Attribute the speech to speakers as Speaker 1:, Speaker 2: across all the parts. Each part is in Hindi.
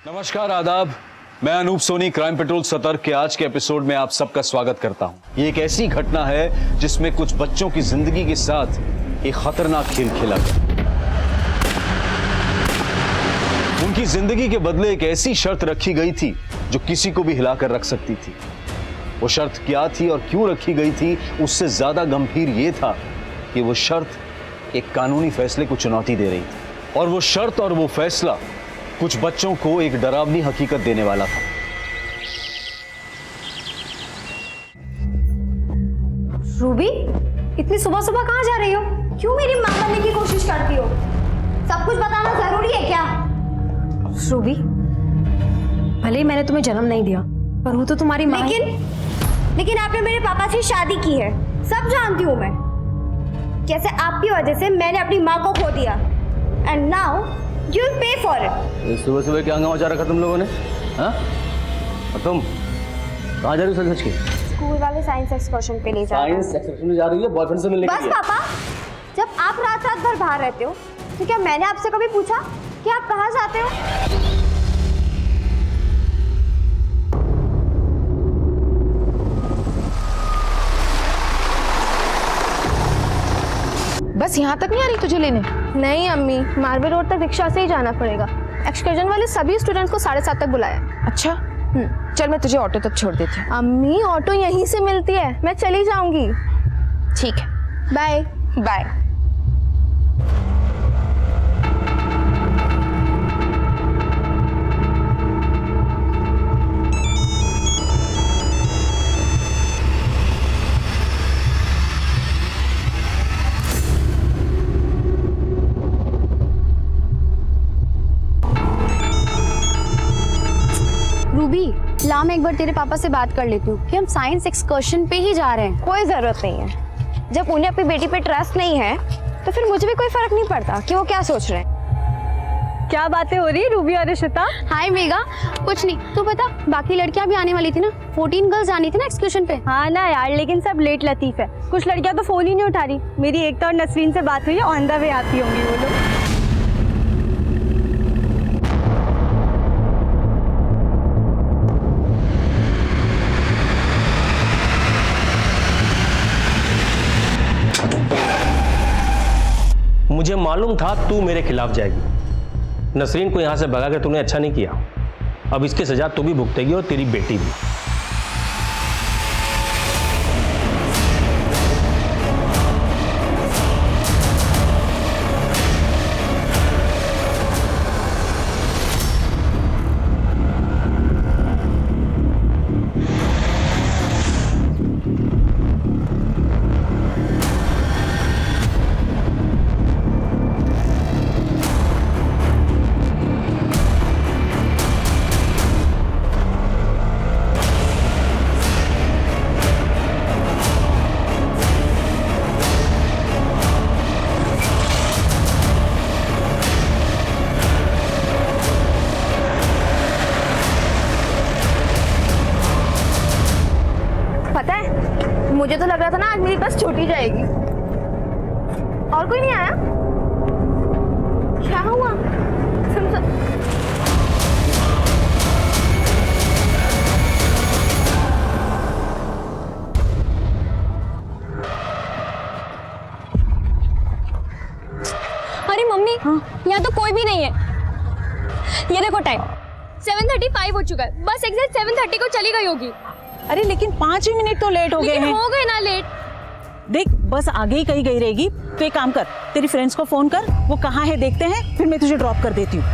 Speaker 1: नमस्कार, आदाब। मैं अनूप सोनी क्राइम पेट्रोल सतर्क के आज के एपिसोड में आप सबका स्वागत करता हूं। ये एक ऐसी घटना है जिसमें कुछ बच्चों की जिंदगी के साथ एक खतरनाक खेल खेला गया। उनकी जिंदगी के बदले एक ऐसी शर्त रखी गई थी जो किसी को भी हिलाकर रख सकती थी। वो शर्त क्या थी और क्यों रखी गई थी, उससे ज्यादा गंभीर ये था कि वो शर्त एक कानूनी फैसले को चुनौती दे रही थी और वो शर्त और वो फैसला कुछ बच्चों को एक डरावनी हकीकत देने वाला था।
Speaker 2: रूबी, इतनी सुबह सुबह कहाँ जा रही हो? क्यों मेरी मां बनने की कोशिश करती हो? सब कुछ बताना जरूरी है क्या?
Speaker 3: रूबी, भले ही मैंने तुम्हें जन्म नहीं दिया, पर हूँ तो तुम्हारी माँ।
Speaker 2: लेकिन आपने मेरे पापा से शादी की है, सब जानती हूँ मैं। कैसे आपकी वजह से मैंने अपनी माँ को खो दिया, and now you will pay for it.
Speaker 1: सुबह सुबह क्या हंगामा मचा रखा तुम लोगों ने? हाँ? और तुम कहाँ जा रही हो सच के?
Speaker 2: स्कूल वाले साइंस एक्सकर्शन पे ले जा रहे हैं।
Speaker 1: साइंस एक्सकर्शन में जा रही है बॉयफ्रेंड से मिलने के
Speaker 2: बस
Speaker 1: लिए?
Speaker 2: पापा, जब आप रात रात भर बाहर रहते हो तो क्या मैंने आपसे कभी पूछा कि आप कहाँ जाते हो?
Speaker 3: बस यहाँ तक नहीं आ रही तुझे लेने?
Speaker 4: नहीं अम्मी, मार्बल रोड तक रिक्शा से ही जाना पड़ेगा। एक्सकर्जन वाले सभी स्टूडेंट्स को 7:30 तक बुलाया।
Speaker 3: अच्छा, चल मैं तुझे ऑटो तक छोड़ देती हूँ।
Speaker 4: अम्मी, ऑटो यहीं से मिलती है, मैं चली जाऊंगी।
Speaker 3: ठीक है,
Speaker 4: बाय
Speaker 3: बाय।
Speaker 2: रूबी, ला मैं एक बार तेरे पापा से बात कर लेती हूँ कि हम साइंस एक्सकर्शन पे ही जा रहे हैं।
Speaker 4: कोई जरूरत नहीं है। जब उन्हें अपनी बेटी पे ट्रस्ट नहीं है तो फिर मुझे भी कोई फर्क नहीं पड़ता कि वो क्या सोच रहे हैं। क्या बातें हो रही है रूबी और रिशिता?
Speaker 2: हाय मेगा, कुछ नहीं। तू बता, बाकी लड़कियां भी आने वाली थी ना? 14 गर्ल्स आनी थी ना एक्सकर्शन पे?
Speaker 4: हाँ ना यार, लेकिन सब लेट लतीफ है। कुछ लड़कियां तो फोन ही नहीं उठा रही। मेरी एक तो और नसरीन से बात हुई है, ऑन द वे आती होंगी वो लोग।
Speaker 5: मुझे मालूम था तू मेरे खिलाफ जाएगी। नसरीन को यहां से भगा के तूने अच्छा नहीं किया। अब इसकी सजा तू भी भुगतेगी और तेरी बेटी भी।
Speaker 4: पता है, मुझे तो लग रहा था ना आज मेरी बस छूटी जाएगी। और कोई नहीं आया? क्या हुआ?
Speaker 6: अरे मम्मी, यहाँ तो कोई भी नहीं है। ये देखो टाइम 7:35 हो चुका है। बस एग्जैक्ट 7:30 को चली गई होगी।
Speaker 7: अरे लेकिन 5 ही मिनट तो लेट हो गए हैं।
Speaker 6: हो गए ना लेट।
Speaker 7: देख, बस आगे ही कहीं गई रहेगी। तो एक काम कर, तेरी फ्रेंड्स को फोन कर, वो कहाँ है देखते हैं, फिर मैं तुझे ड्रॉप कर देती हूँ।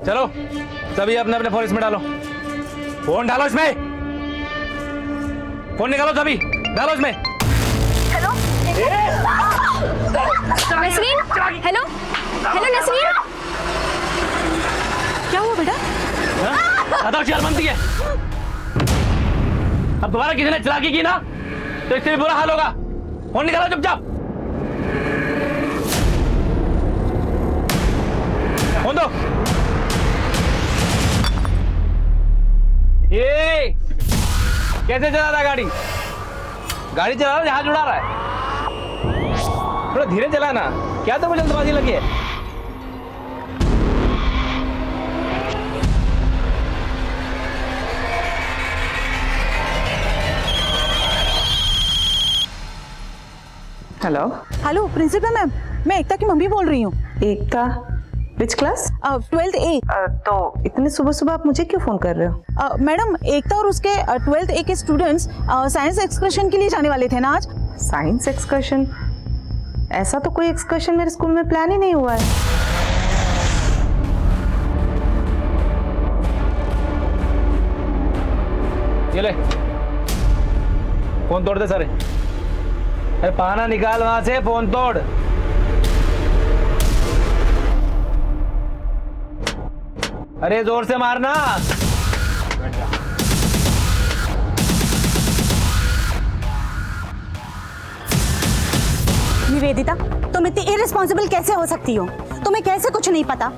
Speaker 5: चलो सभी अपने अपने फोन इसमें डालो। फोन डालो इसमें। फोन निकालो सभी, डालो इसमें।
Speaker 6: Nasreen, hello hello Nasreen.
Speaker 7: क्या हुआ बेटा?
Speaker 5: ज्यादा चाल बनती है। अब दोबारा किसी ने चलाकी की ना तो इससे भी बुरा हाल होगा। फोन निकालो चुपचाप। फोन दो। ये कैसे चला रहा गाड़ी? गाड़ी चला रहा, जहाज उड़ा रहा है। थोड़ा धीरे चलाना, क्या तो जल्दबाजी लगी है।
Speaker 8: हेलो।
Speaker 7: हेलो प्रिंसिपल मैम, मैं एकता की मम्मी बोल रही हूँ।
Speaker 8: एकता, विच क्लास?
Speaker 7: 12th A।
Speaker 8: तो इतने सुबह सुबह आप मुझे क्यों फोन कर रहे हो?
Speaker 7: मैडम, एकता और उसके 12th A के स्टूडेंट्स साइंस एक्सकर्शन के लिए जाने वाले थे ना आज।
Speaker 8: Science excursion? ऐसा तो कोई एक्सकर्शन मेरे स्कूल में प्लान ही नहीं हुआ है।
Speaker 9: ये ले, फोन तोड़ दे सारे। अरे पाना निकाल वहां से, फोन तोड़। अरे जोर से मारना।
Speaker 7: निवेदिता, तुम इतनी इररिस्पॉन्सिबल कैसे हो सकती हो? तुम्हें कैसे कुछ नहीं पता?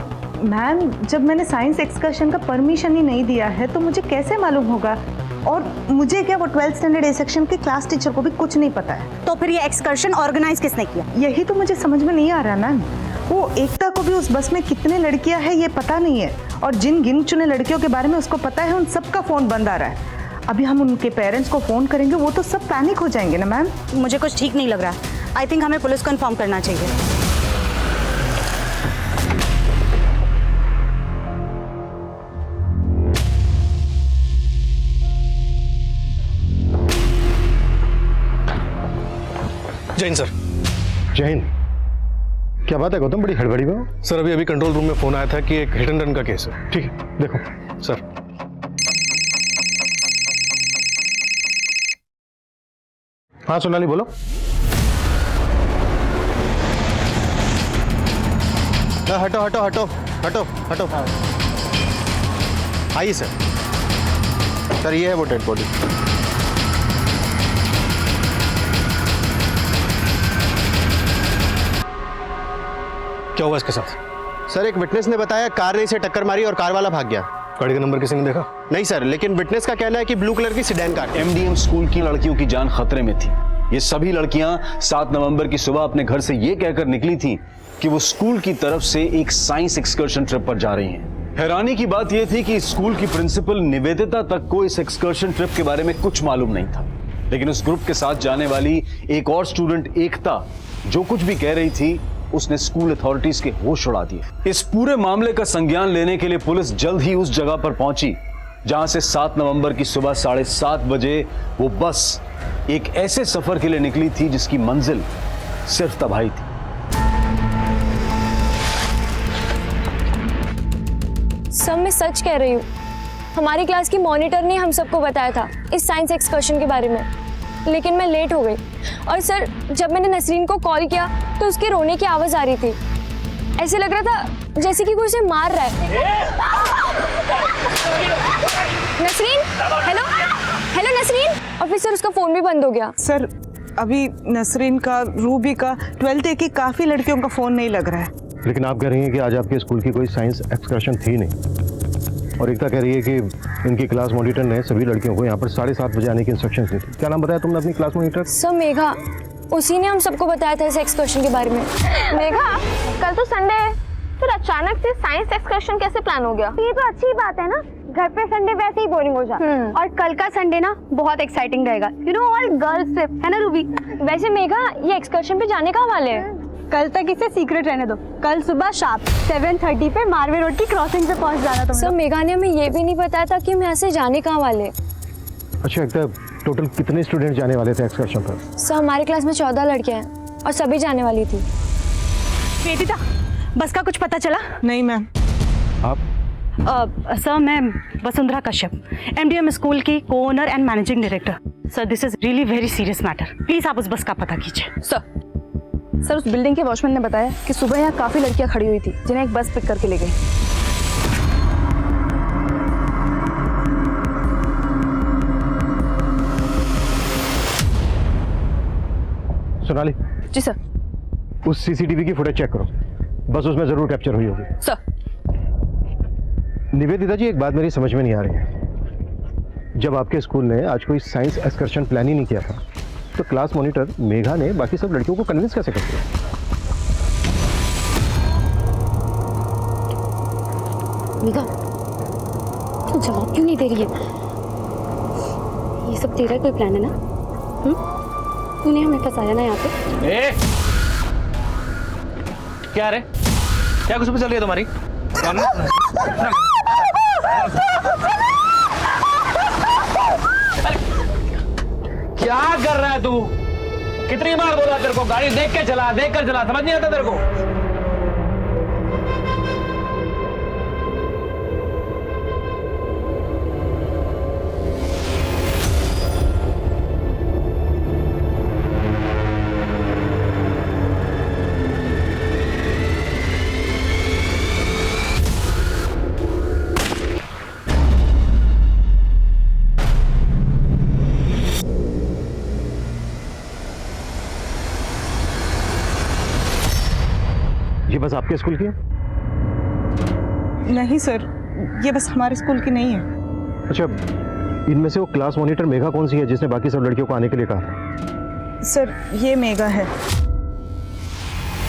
Speaker 8: मैम, जब मैंने साइंस एक्सकर्शन का परमिशन ही नहीं दिया है तो मुझे कैसे मालूम होगा? और मुझे क्या, वो 12th स्टैंडर्ड ए सेक्शन के क्लास टीचर को भी कुछ नहीं पता है।
Speaker 7: तो फिर ये एक्सकर्शन ऑर्गेनाइज किसने किया?
Speaker 8: यही तो मुझे समझ में नहीं आ रहा मैम। वो एकता को भी उस बस में कितने लड़कियां हैं ये पता नहीं है, और जिन गिन चुने लड़कियों के बारे में उसको पता है उन सबका फोन बंद आ रहा है। अभी हम उनके पेरेंट्स को फोन करेंगे, वो तो सब पैनिक हो जाएंगे ना मैम।
Speaker 7: मुझे कुछ ठीक नहीं लग रहा। आई थिंक हमें पुलिस को इन्फॉर्म करना चाहिए।
Speaker 10: जय हिंद सर।
Speaker 11: जय हिंद। क्या बात है गौतम, बड़ी हड़बड़ी में हो?
Speaker 10: सर अभी कंट्रोल रूम में फोन आया था कि एक हिट एंड रन का केस है।
Speaker 11: ठीक है, देखो।
Speaker 10: सर
Speaker 11: हाँ सोनाली बोलो। हटो हटो हटो हटो हटो। आइए सर। सर ये है वो डेड बॉडी।
Speaker 10: क्या हुआ इसके साथ?
Speaker 11: सर एक विटनेस ने बताया कार ने इसे टक्कर मारी और कार वाला भाग गया।
Speaker 10: गाड़ी का नंबर किसी ने देखा?
Speaker 11: नहीं सर, लेकिन विटनेस का कहना है कि ब्लू कलर की सिडेन कार।
Speaker 1: एमडीएम स्कूल की लड़कियों की जान खतरे में थी। ये सभी लड़कियां 7 नवंबर की सुबह अपने घर से ये कहकर निकली थी कि वो स्कूल की तरफ से एक साइंस एक्सकर्शन ट्रिप पर जा रही हैं। हैरानी की बात यह थी कि स्कूल की प्रिंसिपल निवेदिता तक को इस एक्सकर्शन ट्रिप के बारे में कुछ मालूम नहीं था, लेकिन उस ग्रुप के साथ जाने वाली एक और स्टूडेंट एकता जो कुछ भी कह रही थी उसने स्कूल अथॉरिटीज के होश उड़ा दिए। इस पूरे मामले का संज्ञान लेने के लिए पुलिस जल्द ही उस जगह पर पहुंची जहां से 7 नवंबर की सुबह 7:30 बजे वो बस एक ऐसे सफर के लिए निकली थी जिसकी मंजिल सिर्फ तबाही थी।
Speaker 6: सब मैं सच कह रही हूँ। हमारी क्लास की मॉनिटर ने हम सबको बताया था इस साइंस एक्सकर्शन के बारे में, लेकिन मैं लेट हो गई। और सर, जब मैंने नसरीन को कॉल किया तो उसके रोने की आवाज आ रही थी। ऐसे लग रहा था जैसे कि कोई उसे मार रहा है। Nasreen, hello hello Nasreen. और फिर सर उसका फोन भी बंद हो गया।
Speaker 8: सर अभी नसरीन का, रूबी का, 12th A की काफी लड़कियों का फोन नहीं लग रहा है।
Speaker 11: लेकिन आप कह रही हैं कि आज आपके स्कूल की कोई साइंस एक्सकर्शन थी नहीं, और एकता कह रही है कि इनकी क्लास मॉनिटर ने सभी लड़कियों को यहाँ पर 7:30 बजे आने की इंस्ट्रक्शंस दी थी। क्या नाम बताया तुमने अपनी क्लास मॉनिटर?
Speaker 6: सर मेघा, उसी ने हम सबको बताया था इस एक्सकर्शन के बारे में।
Speaker 4: मेघा, कल तो संडे है, फिर अचानक से साइंस एक्सकर्शन कैसे प्लान हो गया?
Speaker 2: ये तो अच्छी बात है ना, घर पे संडे वैसे ही बोरिंग हो जाता है। और कल का संडे ना बहुत एक्साइटिंग रहेगा। You know, all girls trip है ना रूबी?
Speaker 6: वैसे मेघा, ये एक्सकर्शन पे जाने का वाले है?
Speaker 4: कल तक इसे सीक्रेट रहने दो। कल सुबह शार्प 7:30 पे मारवे रोड की क्रॉसिंग पे पहुंच जाना तुम।
Speaker 6: सर मेघा ने हमें ये भी नहीं बताया था कि हम यहाँ से जाने कहाँ वाले।
Speaker 11: अच्छा एकता, टोटल कितने स्टूडेंट जाने वाले थे एक्सकर्शन पर?
Speaker 6: सर हमारी क्लास में 14 लड़कियां हैं और सभी जाने वाली थी।
Speaker 7: वेदिता, बस का कुछ पता चला?
Speaker 8: नहीं मैम।
Speaker 11: आप?
Speaker 7: सर, मैं वसुंधरा कश्यप, एमडीएम स्कूल की co-owner and managing director. Sir, this is really very serious matter. Please आप उस बस का पता कीजिए।
Speaker 4: सर, उस बिल्डिंग के वॉचमैन ने बताया कि सुबह यहाँ काफी लड़कियां खड़ी हुई थी जिन्हें एक बस पिक करके ले गई।
Speaker 11: सोनाली।
Speaker 4: जी सर।
Speaker 11: उस सीसीटीवी की फुटेज चेक करो, बस उसमें जरूर कैप्चर हुई होगी।
Speaker 4: सर।
Speaker 11: निवेदिता जी, एक बात मेरी समझ में नहीं आ रही है। जब आपके स्कूल ने आज कोई साइंस एक्सकर्शन प्लान ही नहीं किया था, तो क्लास मॉनिटर मेघा ने बाकी सब लड़कियों को कन्विंस कैसे कर दिया?
Speaker 6: मेघा, तू जवाब क्यों नहीं दे रही है? ये सब तेरा कोई प्लान है ना?
Speaker 4: उन्हें हमें फंसाया ना यहाँ पे।
Speaker 9: ए क्या रे, क्या कुछ भी चल रही है तुम्हारी? क्या कर रहा है तू? कितनी बार बोला तेरे को गाड़ी देख के चला, देख कर चला, समझ नहीं आता तेरे को?
Speaker 11: ये बस आपके स्कूल की है?
Speaker 8: नहीं सर, ये बस हमारे स्कूल की नहीं है।
Speaker 11: अच्छा, इनमें से वो क्लास मॉनिटर मेघा कौन सी है जिसने बाकी सब लड़कियों को आने के लिए कहा?
Speaker 8: सर ये मेघा है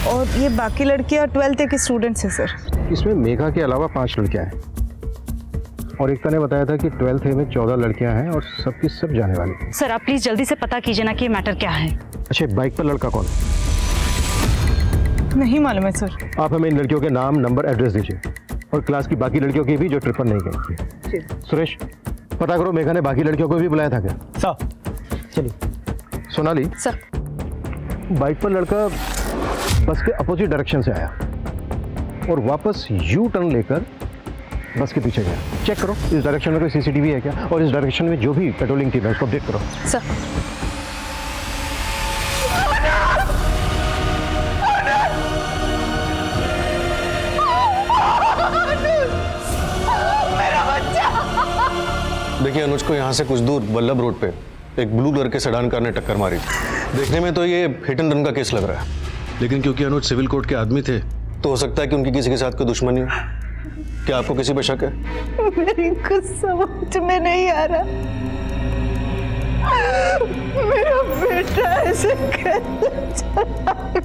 Speaker 8: और ये बाकी लड़कियां 12th की स्टूडेंट्स हैं सर।
Speaker 11: इसमें मेघा के अलावा 5 लड़कियां हैं और एकता ने बताया था कि 12th में 14 लड़कियां हैं और सबकी सब जाने वाली।
Speaker 7: सर आप प्लीज जल्दी से पता कीजिए ना कि ये मैटर क्या है।
Speaker 11: अच्छा, बाइक पर लड़का कौन?
Speaker 8: नहीं मालूम है सर।
Speaker 11: आप हमें इन लड़कियों के नाम, नंबर, एड्रेस दीजिए और क्लास की बाकी लड़कियों की भी जो ट्रिप पर नहीं गई थी। सुरेश, पता करो मेघा ने बाकी लड़कियों को भी बुलाया था क्या?
Speaker 9: सर चलिए।
Speaker 11: सोनाली
Speaker 4: सर,
Speaker 11: बाइक पर लड़का बस के अपोजिट डायरेक्शन से आया और वापस यू टर्न लेकर बस के पीछे गया। चेक करो इस डायरेक्शन में कोई सीसीटीवी है क्या, और इस डायरेक्शन में जो भी पेट्रोलिंग टीम है उसको अपडेट करो।
Speaker 4: सर।
Speaker 10: देखिए, अनुज को यहाँ से कुछ दूर वल्लभ रोड पे एक ब्लू कलर के सेडान कार ने टक्कर मारी थी। देखने में तो ये हिट एंड रन का केस लग रहा है, लेकिन क्योंकि अनुज सिविल कोर्ट के आदमी थे तो हो सकता है कि उनकी किसी के साथ कोई दुश्मनी हो। क्या आपको किसी पे शक है?
Speaker 8: मेरी कुछ समझ में नहीं आ रहा, मेरा बेटा ऐसे कैसे चला गया?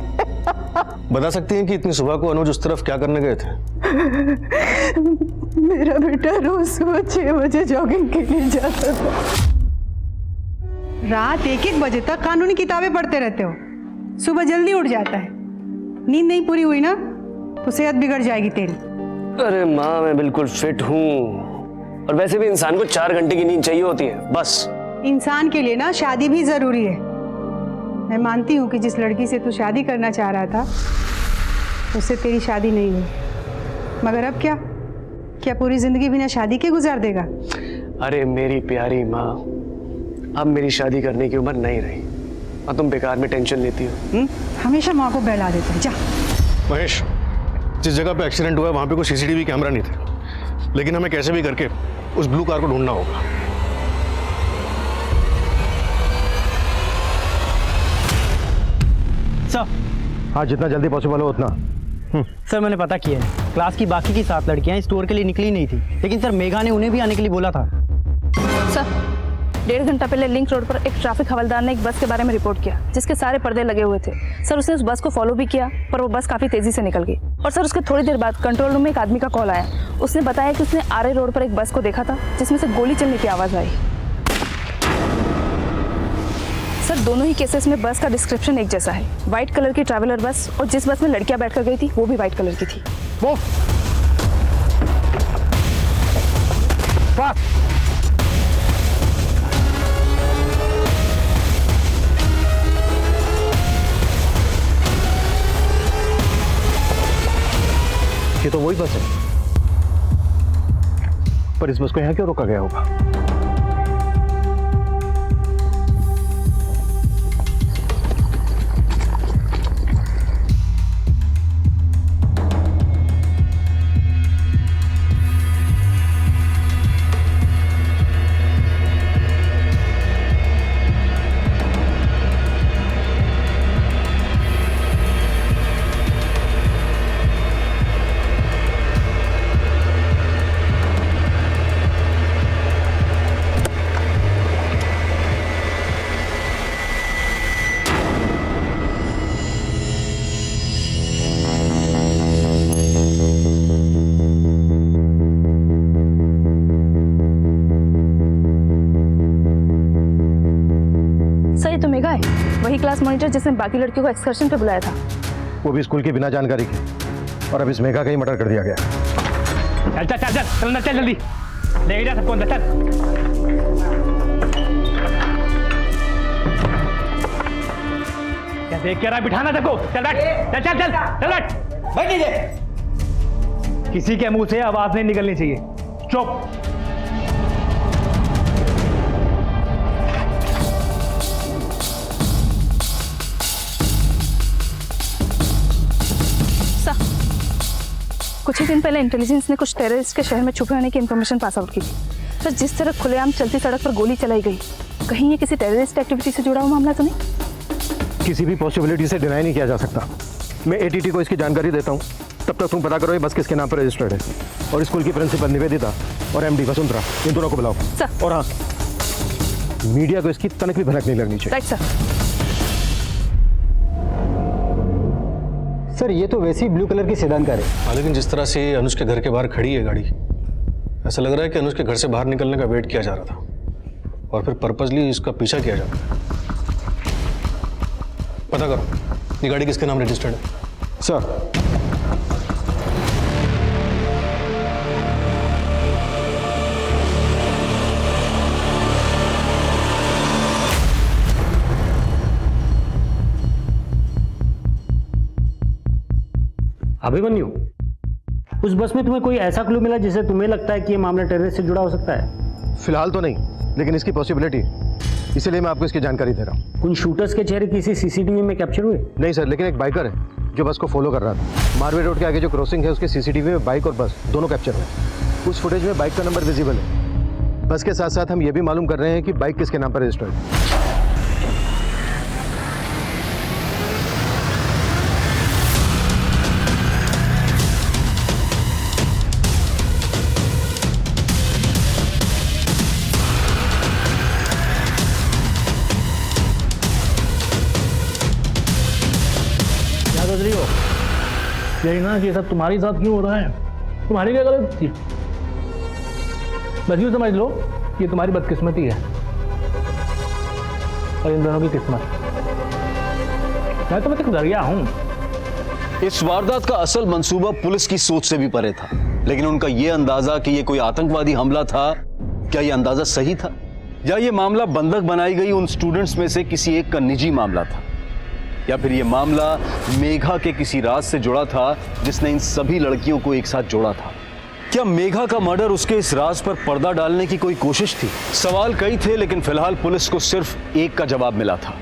Speaker 10: बता सकती हैं कि इतनी सुबह को अनुज उस तरफ क्या करने गए थे?
Speaker 8: मेरा बेटा रोज सुबह 6 बजे जॉगिंग के लिए जाता था।
Speaker 12: रात 1-1 बजे तक कानूनी किताबें पढ़ते रहते हो, सुबह जल्दी उठ जाता है। नींद नहीं पूरी हुई ना तो सेहत बिगड़ जाएगी तेरी।
Speaker 13: अरे माँ, मैं बिल्कुल फिट हूँ और वैसे भी इंसान को 4 घंटे की नींद चाहिए होती है बस।
Speaker 12: इंसान के लिए ना शादी भी जरूरी है। मैं मानती हूँ कि जिस लड़की से तू शादी करना चाह रहा था उससे तेरी शादी नहीं हुई, मगर अब क्या पूरी जिंदगी बिना शादी के गुजार देगा?
Speaker 13: अरे मेरी प्यारी माँ, अब मेरी शादी करने की उम्र नहीं रही और तुम बेकार में टेंशन लेती हो।
Speaker 12: हमेशा माँ को बहला देते हो। जा
Speaker 10: महेश, जिस जगह पे एक्सीडेंट हुआ है वहां पे कोई सीसीटीवी कैमरा नहीं थे, लेकिन हमें कैसे भी करके उस ब्लू कार को ढूंढना होगा।
Speaker 9: सर।
Speaker 11: हाँ, जितना जल्दी पॉसिबल हो उतना।
Speaker 9: सर मैंने पता किया है, क्लास की बाकी की 7 लड़कियां स्टोर के लिए निकली नहीं थी, लेकिन सर मेघा ने उन्हें भी आने के लिए बोला था।
Speaker 7: सर 1.5 घंटा पहले लिंक रोड पर एक ट्रैफिक हवलदार ने एक बस के बारे में रिपोर्ट किया जिसके सारे पर्दे लगे हुए थे। सर उसने उस बस को फॉलो भी किया पर वो बस काफ़ी तेज़ी से निकल गई और सर उसके थोड़ी देर बाद कंट्रोल रूम में एक आदमी का कॉल आया। उसने बताया कि उसने आरए रोड पर एक बस को देखा था जिसमें से गोली चलने की आवाज़ आई। सर दोनों ही केसेस में बस का डिस्क्रिप्शन एक जैसा है, व्हाइट कलर की ट्रैवलर बस, और जिस बस में लड़कियां बैठकर गई थी वो भी व्हाइट कलर की थी।
Speaker 11: वो ये तो वही बस है, पर इस बस को यहाँ क्यों रोका गया होगा?
Speaker 7: सर ये तो मेघा है। वही क्लास मॉनिटर जिसने बाकी लड़कियों को एक्सकर्शन पे बुलाया था।
Speaker 11: वो भी स्कूल की बिना जानकारी के। और अब इस मेघा का ही मर्डर कर दिया गया।
Speaker 9: चल चल चल चल चल अंदर चल जल्दी, ले जा सबको अंदर चल। क्या देख क्या रहा है, बिठाना सबको, चल बैठ, चल चल चल चल बैठ, बैठ नीचे। किसी के मुंह से आवाज नहीं निकलनी चाहिए, चुप।
Speaker 7: कुछ ही दिन पहले इंटेलिजेंस ने कुछ टेररिस्ट के शहर में छुपे होने की इंफॉर्मेशन पास आउट की। सर, जिस तरह खुलेआम चलती सड़क पर गोली चलाई गई, कहीं ये किसी टेररिस्ट एक्टिविटी से जुड़ा हुआ मामला तो नहीं?
Speaker 11: किसी भी पॉसिबिलिटी से डिनाई नहीं किया जा सकता। मैं एटीटी को इसकी जानकारी देता हूँ, तब तक तुम पता करो ये बस किसके नाम पर रजिस्टर्ड है। और स्कूल की प्रिंसिपल निवेदिता और एमडी वसुंधरा, इन दोनों को बुलाओ।
Speaker 7: सर।
Speaker 11: और हाँ, मीडिया को इसकी तनक भी भनक नहीं लगनी चाहिए।
Speaker 7: Right sir.
Speaker 11: सर, ये तो वैसी ब्लू कलर की सेडान कार है।
Speaker 10: हाँ, लेकिन जिस तरह से अनुज के घर के बाहर खड़ी है गाड़ी, ऐसा लग रहा है कि अनुज के घर से बाहर निकलने का वेट किया जा रहा था और फिर पर्पसली इसका पीछा किया जा रहा है। पता करो ये गाड़ी किसके नाम रजिस्टर्ड है।
Speaker 11: सर,
Speaker 5: अभिमन्यु, उस बस में तुम्हें कोई ऐसा क्लू मिला जिससे तुम्हें लगता है कि ये मामला टेररिस्ट से जुड़ा हो सकता है?
Speaker 11: फिलहाल तो नहीं, लेकिन इसकी पॉसिबिलिटी, इसीलिए मैं आपको इसकी जानकारी दे रहा हूँ।
Speaker 5: उन शूटर्स के चेहरे किसी सीसीटीवी में कैप्चर हुए?
Speaker 11: नहीं सर, लेकिन एक बाइकर है जो बस को फॉलो कर रहा था। मारवे रोड के आगे जो क्रॉसिंग है उसके सीसीटीवी में बाइक और बस दोनों कैप्चर हुए। उस फुटेज में बाइक का नंबर विजिबल है। बस के साथ साथ हम ये भी मालूम कर रहे हैं कि बाइक किसके नाम पर रजिस्टर्ड है।
Speaker 9: यही ना कि ये सब तुम्हारे साथ क्यों हो रहा है? तुम्हारी क्या गलती थी? बस यूँ समझ लो ये तुम्हारी बदकिस्मती है और इन दोनों की किस्मत। मैं तो मतलब डरिया हूँ।
Speaker 1: इस वारदात का असल मंसूबा पुलिस की सोच से भी परे था, लेकिन उनका यह अंदाजा कि यह कोई आतंकवादी हमला था, क्या यह अंदाजा सही था या यह मामला बंधक बनाई गई उन स्टूडेंट्स में से किसी एक का निजी मामला था, या फिर यह मामला मेघा के किसी राज से जुड़ा था जिसने इन सभी लड़कियों को एक साथ जोड़ा था? क्या मेघा का मर्डर उसके इस राज पर पर्दा डालने की कोई कोशिश थी? सवाल कई थे, लेकिन फिलहाल पुलिस को सिर्फ एक का जवाब मिला था।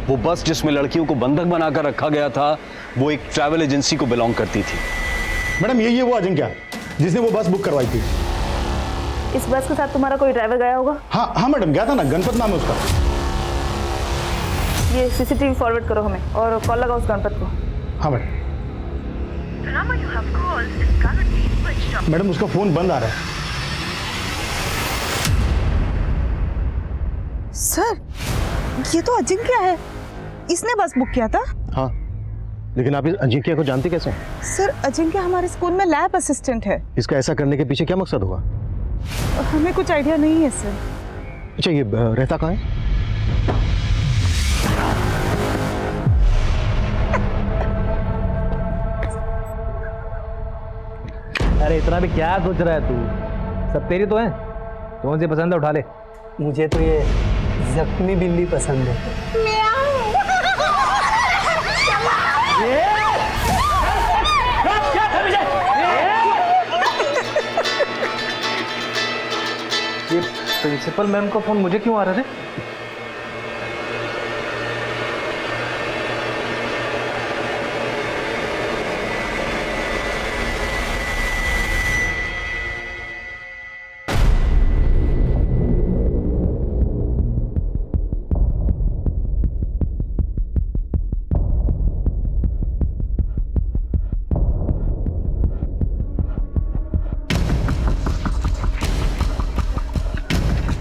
Speaker 1: वो बस जिसमें लड़कियों को बंधक बनाकर रखा गया था, वो एक ट्रैवल एजेंसी को बिलोंग करती थी।
Speaker 11: मैडम, यही है वो अजिंक्य जिसने वो बस बुक करवाई थी।
Speaker 7: इस बस के साथ तुम्हारा कोई ड्राइवर गया होगा?
Speaker 11: हाँ मैडम, गया था ना, गणपत नाम है उसका।
Speaker 7: ये सीसीटीवी फॉरवर्ड करो हमें और कॉल लगाओ उस गणपत को।
Speaker 11: हाँ मैडम, उसका फोन बंद आ रहा है।
Speaker 8: सर, ये तो अजिंक्य है, इसने बस बुक किया था।
Speaker 11: हाँ, लेकिन आप इस अजिंक्य को जानते कैसे?
Speaker 8: सर, अजिंक्य हमारे स्कूल में लैब असिस्टेंट है।
Speaker 11: इसका ऐसा करने के पीछे क्या मकसद होगा?
Speaker 8: हमें कुछ आइडिया नहीं है सर।
Speaker 11: अच्छा, ये रहता कहाँ है?
Speaker 9: अरे इतना भी क्या सोच रहा है तू? सब तेरी तो है, कौन सी पसंद है उठा ले।
Speaker 13: मुझे तो ये जख्मी बिल्ली पसंद है।
Speaker 9: ये प्रिंसिपल मैम का फोन मुझे क्यों आ रहा है?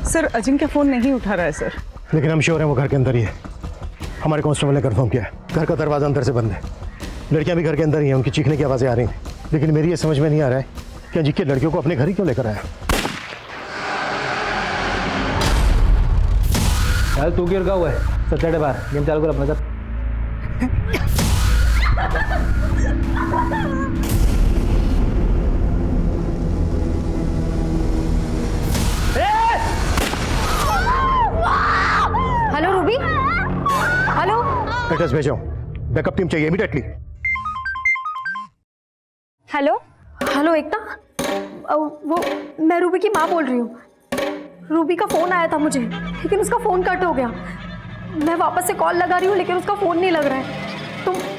Speaker 8: सर, अजिंक्य फोन नहीं उठा रहा है सर।
Speaker 11: लेकिन हम श्योर हैं वो घर के अंदर ही है। हमारे कांस्टेबल ने कंफर्म किया है, घर का दरवाजा अंदर से बंद है। लड़कियां भी घर के अंदर ही हैं, उनकी चीखने की आवाज़ें आ रही हैं। लेकिन मेरी ये समझ में नहीं आ रहा है कि अजिंक्य लड़कियों को अपने घर ही क्यों लेकर आया।
Speaker 9: यार तू क्यों रुका हुआ है? सैटरडे बार गेम चालू कर अपना सब।
Speaker 3: Hello Ruby, hello.
Speaker 11: एड्रेस भेजो, बैकअप टीम चाहिए इमीडिएटली।
Speaker 6: हेलो
Speaker 3: हेलो एकता, वो मैं रूबी की माँ बोल रही हूँ। रूबी का फ़ोन आया था मुझे, लेकिन उसका फ़ोन कट हो गया। मैं वापस से कॉल लगा रही हूँ, लेकिन उसका फ़ोन नहीं लग रहा है।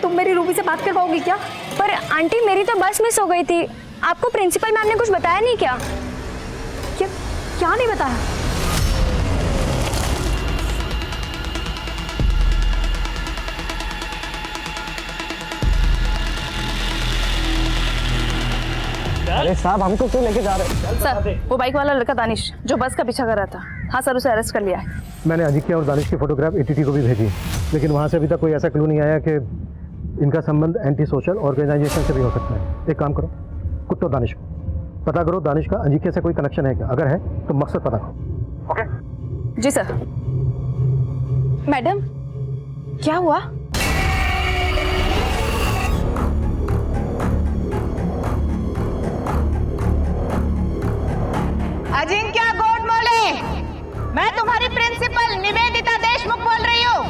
Speaker 3: तुम मेरी रूबी से बात कर पाओगी क्या?
Speaker 6: पर आंटी मेरी तो बस मिस हो गई थी। आपको प्रिंसिपल मैम ने कुछ बताया नहीं क्या?
Speaker 3: क्या नहीं बताया?
Speaker 13: अरे साहब हमको क्यों लेके जा रहे हैं?
Speaker 7: सर वो बाइक वाला लड़का दानिश जो बस का पीछा कर रहा था, हाँ सर उसे अरेस्ट कर लिया है।
Speaker 11: मैंने अजिंक्य और दानिश की फोटोग्राफ एटीटी को भी भेजी, लेकिन वहाँ से अभी तक कोई ऐसा क्लू नहीं आया कि इनका संबंध एंटी सोशल ऑर्गेनाइजेशन से भी हो सकता है। एक काम करो, कुट्टो दानिश को पता करो, दानिश का अजिंक्य से कोई कनेक्शन है क्या? अगर है तो मकसद पता करो। ओके
Speaker 7: जी सर। मैडम क्या हुआ?
Speaker 8: अजिंक्य गोडमोले, मैं तुम्हारी प्रिंसिपल निवेदिता देशमुख बोल रही हूँ।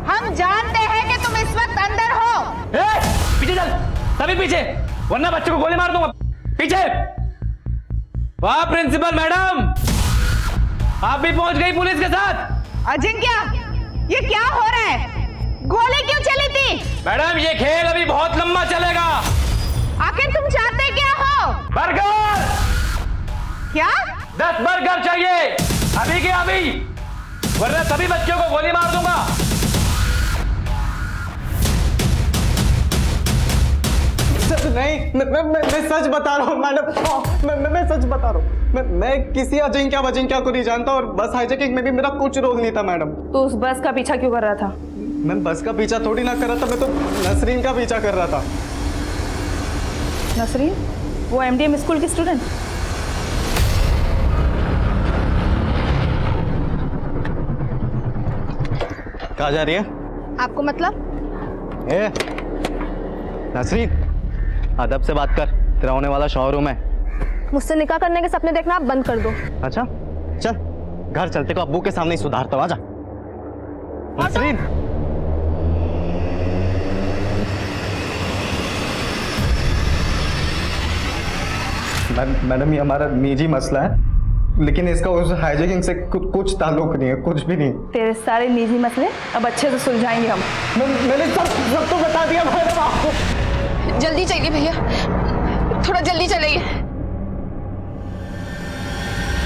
Speaker 8: हम जानते हैं कि तुम इस वक्त अंदर हो।
Speaker 9: पीछे चल, सभी पीछे, वरना बच्चे को गोली मार दूंगा। पीछे। वाह प्रिंसिपल मैडम, आप भी पहुंच गई पुलिस के साथ।
Speaker 8: अजिंक्य, ये क्या हो रहा है? गोली क्यों चली थी?
Speaker 9: मैडम ये खेल अभी बहुत लंबा चलेगा।
Speaker 8: आखिर तुम चाहते क्या हो?
Speaker 9: बर्गर।
Speaker 8: क्या?
Speaker 9: 10 बर्गर चाहिए अभी के अभी, वरना सभी बच्चों को गोली मार दूंगा।
Speaker 13: नहीं मैं सच बता रहा हूँ मैडम, मैं सच बता रहा हूँ। मैं किसी अजिंक्य को नहीं जानता और बस हाईजैकिंग में भी मेरा कुछ रोल नहीं था मैडम।
Speaker 7: तो उस बस का पीछा क्यों कर रहा था?
Speaker 13: मैं बस का पीछा थोड़ी ना कर रहा था, मैं तो नसरीन का पीछा कर रहा था।
Speaker 7: नसरीन वो एमडीएम स्कूल की स्टूडेंट?
Speaker 13: कहाँ जा रही है?
Speaker 2: आपको मतलब?
Speaker 13: ए नसरीन, अदब से बात कर, तेरा होने वाला शोरूम है।
Speaker 6: मुझसे निकाह करने के सपने देखना आप बंद कर दो।
Speaker 13: अच्छा चल घर चलते को अब्बू के सामने ही सुधारता, आजा। नसरीन मैडम ये हमारा निजी मसला है, लेकिन इसका उस हाईजैकिंग से कुछ ताल्लुक नहीं है, कुछ भी नहीं।
Speaker 7: तेरे सारे निजी मसले अब अच्छे से सुलझाएंगे हम।
Speaker 13: मैंने सब तो बता दिया मैडम आपको।
Speaker 4: जल्दी चलिए भैया, थोड़ा जल्दी चलिए।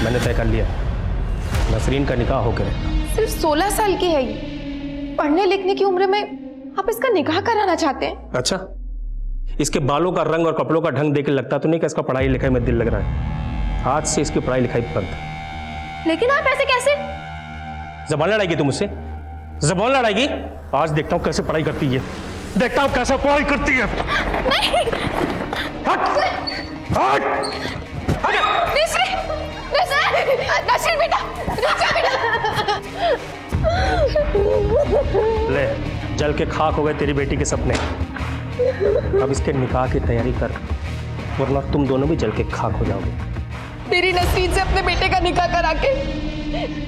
Speaker 5: मैंने तय कर लिया, नसरीन का निकाह होकर रहेगा।
Speaker 4: सिर्फ 16 साल की है ये, पढ़ने लिखने की उम्र में आप इसका निकाह कराना चाहते हैं?
Speaker 5: अच्छा, इसके बालों का रंग और कपड़ों का ढंग देख के लगता तो नहीं कि इसका पढ़ाई लिखाई में दिल लग रहा है। आज से इसकी पढ़ाई लिखाई बंद।
Speaker 6: लेकिन आप ऐसे कैसे?
Speaker 5: जबान लड़ाएगी तुम मुझसे? जबान लड़ाएगी? आज देखता हूँ कैसे पढ़ाई करती है, देखता हूँ कैसे पढ़ाई करती है।
Speaker 6: नहीं।
Speaker 5: हट! हट!
Speaker 4: नसरीन बेटा,
Speaker 5: ले, जल के खाक हो गए तेरी बेटी के सपने। अब इसके निकाह की तैयारी कर, वरना तुम दोनों भी जल के खाक हो जाओगे।
Speaker 4: मेरी नसरीन से अपने बेटे का निकाह करा के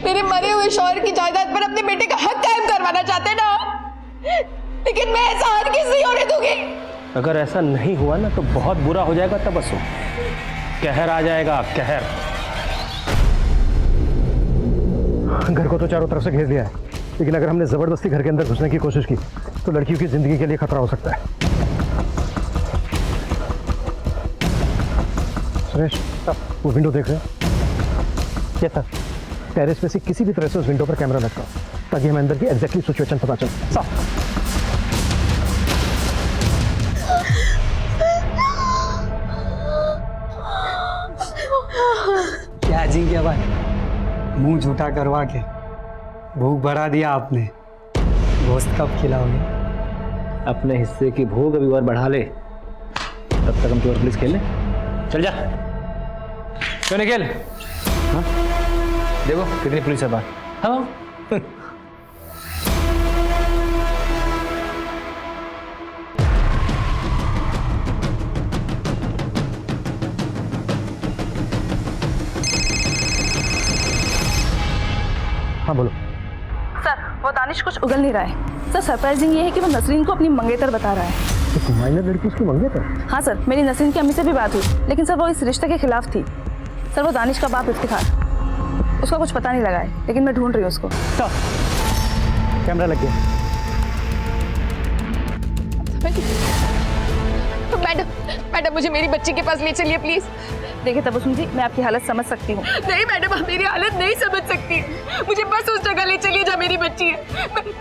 Speaker 4: मेरे मरे हुए शौहर की जायदाद पर अपने बेटे का हक कायम करवाना चाहते ना, लेकिन मैं ऐसा हरगिज़ नहीं होने दूंगी।
Speaker 5: अगर ऐसा नहीं हुआ ना तो बहुत बुरा हो जाएगा तबस्सुम, कहर आ जाएगा, कहर।
Speaker 11: घर को तो चारों तरफ से घेर लिया है, लेकिन अगर हमने जबरदस्ती घर के अंदर घुसने की कोशिश की तो लड़कियों की जिंदगी के लिए खतरा हो सकता है। सुरेश, वो विंडो देख रहे हैं? ये सर, टेरेस पे से किसी भी तरह से उस विंडो पर कैमरा लटकाओ ताकि हमें अंदर की एग्जैक्टली सिचुएशन पता चले। साफ।
Speaker 14: क्या जी क्या भाई, मुंह झूठा करवा के भूख बढ़ा दिया आपने। गोश्त कब खिलाओगे?
Speaker 9: अपने हिस्से की भूख अभी और बढ़ा ले, तब तक हम चोर पुलिस खेल ले। चल जा, क्यों निकल? हाँ? देखो कितनी पुलिस है बाहर। हाँ
Speaker 11: हाँ बोलो।
Speaker 7: सर वो दानिश कुछ उगल नहीं रहा है सर। सरप्राइजिंग ये है कि वो नसरीन को अपनी मंगेतर बता रहा है।
Speaker 11: तो माइनर लड़की उसकी मंगेतर?
Speaker 7: हाँ सर, मेरी नसरीन की अम्मी से भी बात हुई, लेकिन सर वो इस रिश्ते के खिलाफ थी। सर वो दानिश का बाप इफ्तिखार, उसका कुछ पता नहीं लगा है, लेकिन मैं ढूंढ रही हूँ उसको।
Speaker 11: कैमरा लग गया।
Speaker 4: मैडम मुझे मेरी बच्ची के पास ले चलिए प्लीज।
Speaker 7: देखिए तबस्सुम जी, मैं आपकी हालत समझ सकती हूँ।
Speaker 4: नहीं मैडम, आप मेरी हालत नहीं समझ सकती। मुझे बस उस जगह ले चलिए जहाँ मेरी बच्ची है।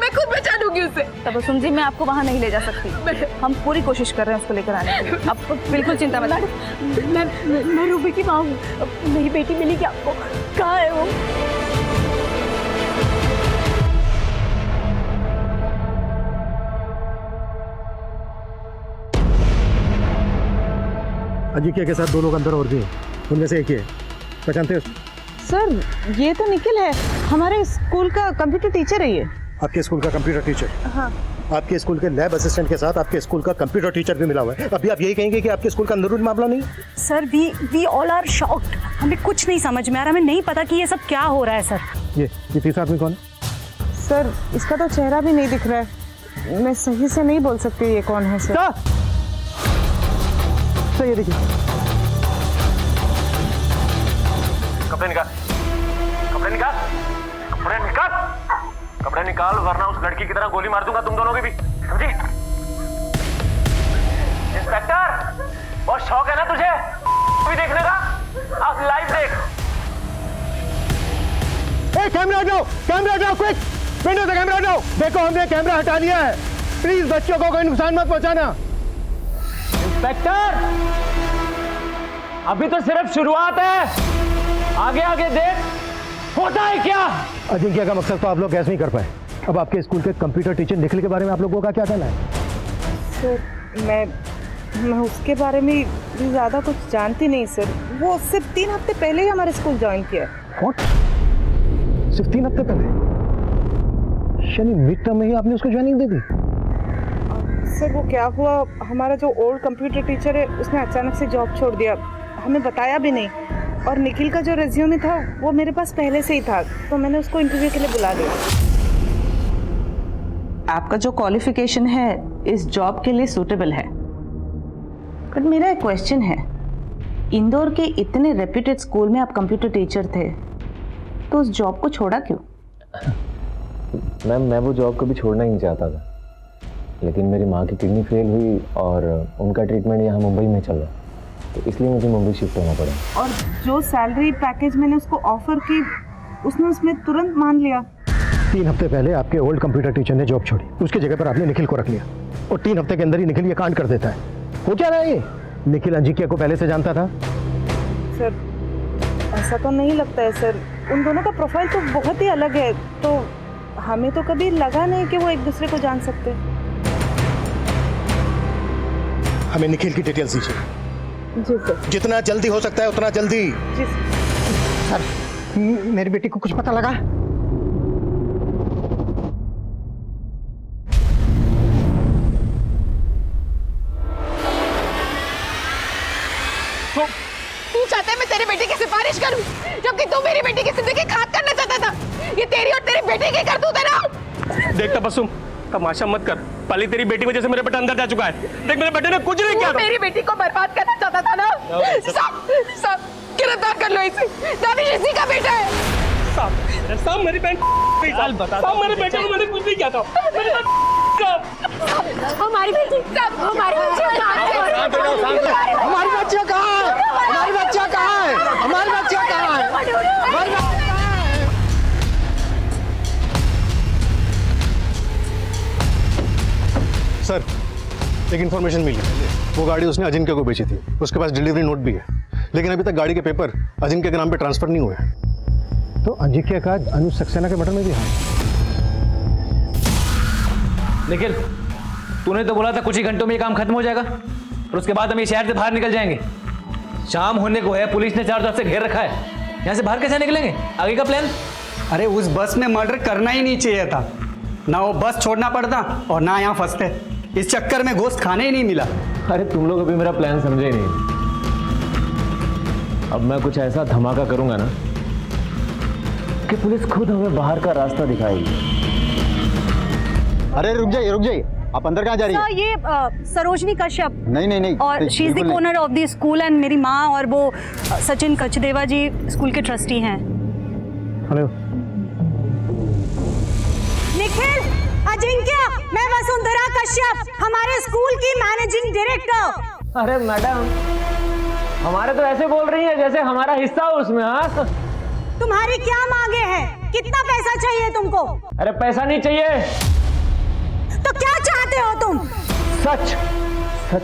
Speaker 4: मैं खुद बचा दूंगी उसे।
Speaker 7: तबस्सुम जी, मैं आपको वहाँ नहीं ले जा सकती। हम पूरी कोशिश कर रहे हैं उसको लेकर आने की। आप बिल्कुल चिंता मत करिए।
Speaker 3: मैं रूबी की माँ हूँ। मेरी बेटी मिली क्या आपको? कहाँ है वो?
Speaker 11: अजिंक्य के साथ 2 लोग अंदर और भी हैं, उनमें से एक ही है। पहचानते हो?
Speaker 8: सर ये तो निखिल है, हमारे स्कूल का कंप्यूटर टीचर है ये।
Speaker 11: आपके स्कूल का कंप्यूटर टीचर?
Speaker 8: हाँ।
Speaker 11: आपके स्कूल के लैब असिस्टेंट के साथ आपके स्कूल का कंप्यूटर टीचर भी मिला हुआ है। अभी आप यही कहेंगे कि आपके स्कूल का अंदरूनी मामला नहीं?
Speaker 3: Sir we all are shocked. हमें कुछ नहीं समझ में आ रहा, हमें नहीं पता कि ये सब क्या हो रहा है सर।
Speaker 11: ये तीसरा आदमी कौन है?
Speaker 8: सर इसका तो चेहरा भी नहीं दिख रहा है, मैं सही से नहीं बोल सकती ये कौन है सर।
Speaker 11: सर ये देखिए,
Speaker 10: कपड़े निकाल, कपड़े निकाल, कपड़े निकाल, कपड़े निकाल, वरना उस लड़की की तरह गोली मार दूंगा तुम दोनों की भी, समझी? इंस्पेक्टर, बहुत शौक है ना तुझे भी देखने का? अब लाइव देख।
Speaker 11: कैमरा हटाओ, कैमरा हटाओ, क्विक, विंडो से कैमरा हटाओ। देखो हमने कैमरा हटा लिया है, प्लीज बच्चों को कोई नुकसान मत पहुंचाना।
Speaker 9: इंस्पेक्टर, अभी तो सिर्फ शुरुआत है, आगे आगे देख होता है क्या।
Speaker 11: अजिंक्य का मकसद तो आप लोग गैस नहीं कर पाए। अब आपके स्कूल के कंप्यूटर टीचर निखिल के बारे में आप लोगों का क्या कहना है?
Speaker 8: सर मैं उसके बारे में ज़्यादा कुछ जानती नहीं सर। वो सिर्फ 3 हफ्ते पहले ही हमारे स्कूल ज्वाइन किया।
Speaker 11: What? सिर्फ 3 हफ्ते पहले? शनि मिड टर्म में ही आपने उसको ज्वाइनिंग दे दी?
Speaker 8: सर वो क्या हुआ, हमारा जो ओल्ड कंप्यूटर टीचर है उसने अचानक से जॉब छोड़ दिया, हमें बताया भी नहीं। और निखिल का जो रेज्यूमे था वो मेरे पास पहले से ही था, तो मैंने उसको इंटरव्यू के लिए बुला लिया। आपका जो क्वालिफिकेशन है इस जॉब के लिए सूटेबल है, बट मेरा एक क्वेश्चन है, इंदौर के इतने रेप्यूटेड स्कूल में आप कंप्यूटर टीचर थे, तो उस जॉब को छोड़ा क्यों?
Speaker 15: मैम मैं वो जॉब कभी छोड़ना ही नहीं चाहता था, लेकिन मेरी माँ की किडनी फेल हुई और उनका ट्रीटमेंट यहाँ मुंबई में चल रहा, तो इसलिए मुझे मुंबई शिफ्ट होना पड़ा।
Speaker 8: और जो सैलरी पैकेज मैंने उसको ऑफर की उसने उसमें तुरंत मान लिया।
Speaker 11: 3 हफ्ते पहले आपके ओल्ड कंप्यूटर टीचर ने जॉब छोड़ी, उसकी जगह पर आपने निखिल को रख लिया, और 3 हफ्ते के अंदर ही निखिल ये कांड कर देता है। हो क्या रहा है ये? निखिल अजिंक्य को पहले से जानता था?
Speaker 8: सर ऐसा तो नहीं लगता है सर, उन दोनों का प्रोफाइल तो बहुत ही अलग है, तो हमें तो कभी लगा नहीं कि वो एक दूसरे को जान सकते।
Speaker 11: हमें निखिल की डिटेल्स दीजिए।
Speaker 8: जी सर।
Speaker 11: जितना जल्दी हो सकता है उतना जल्दी।
Speaker 8: जी
Speaker 11: सर। मेरी बेटी को कुछ पता लगा?
Speaker 4: तू चाहता है मैं तेरे बेटे की सिफारिश करूं, जबकि तू मेरी बेटी की जिंदगी खाक करना चाहता था। ये तेरी और तेरी बेटी की करतूत है ना।
Speaker 5: देख तबस्सुम, तमाशा मत कर, पहले तेरी बेटी वजह से मेरे बेटा अंदर जा चुका है। देख मेरे बेटे ने कुछ नहीं किया था।
Speaker 4: मेरी बेटी को बर्बाद करना चाहता था ना। सब गिरफ्तार कर लो इसे, दानिश इसी का बेटा है।
Speaker 5: सब मेरी बहन सब मेरे बेटे को मैंने कुछ नहीं किया था।
Speaker 4: हमारी बेटी हमारी
Speaker 11: बच्चा कहाँ है? हमारी बच्चा कहाँ है? हमारी बच्चा कहाँ है?
Speaker 10: सर एक इन्फॉर्मेशन मिली, वो गाड़ी उसने अजिंक्य को बेची थी, उसके पास डिलीवरी नोट भी है, लेकिन अभी तक गाड़ी के पेपर अजिंक्य के नाम पे ट्रांसफर नहीं हुए।
Speaker 11: तो अजिंक्य का अनुज सक्सेना के मर्डर में भी हाथ?
Speaker 9: निखिल, तूने तो बोला था कुछ ही घंटों में ये काम खत्म हो जाएगा, और उसके बाद हम ये शहर से बाहर निकल जाएंगे। शाम होने को है, पुलिस ने चारों तरफ से घेर रखा है, यहाँ से बाहर कैसे निकलेंगे? आगे का प्लान?
Speaker 14: अरे उस बस में मर्डर करना ही नहीं चाहिए था, ना वो बस छोड़ना पड़ता और ना यहाँ फंसते। इस चक्कर में गोश्त खाने ही नहीं मिला।
Speaker 15: अरे तुम लोग अभी मेरा प्लान समझे ही नहीं। अब मैं कुछ ऐसा धमाका करूंगा ना कि पुलिस खुद हमें बाहर का रास्ता दिखाएगी।
Speaker 11: अरे रुक जाइए, आप अंदर कहाँ जा रही
Speaker 12: सर ये सरोजनी कश्यप
Speaker 11: नहीं
Speaker 12: और she is the owner of the school and मेरी माँ और वो सचिन कचदेवा जी स्कूल के ट्रस्टी हैं।
Speaker 11: हेलो
Speaker 12: निखिल, अजिंक्य, मैं वसुंधरा कश्यप, हमारे स्कूल की मैनेजिंग डायरेक्टर।
Speaker 9: अरे मैडम, हमारे तो ऐसे बोल रही है जैसे हमारा हिस्सा हो उसमें। हाँ,
Speaker 12: तुम्हारी क्या मांगे हैं? कितना पैसा चाहिए तुमको?
Speaker 9: अरे पैसा नहीं चाहिए,
Speaker 12: तो क्या चाहते हो तुम?
Speaker 9: सच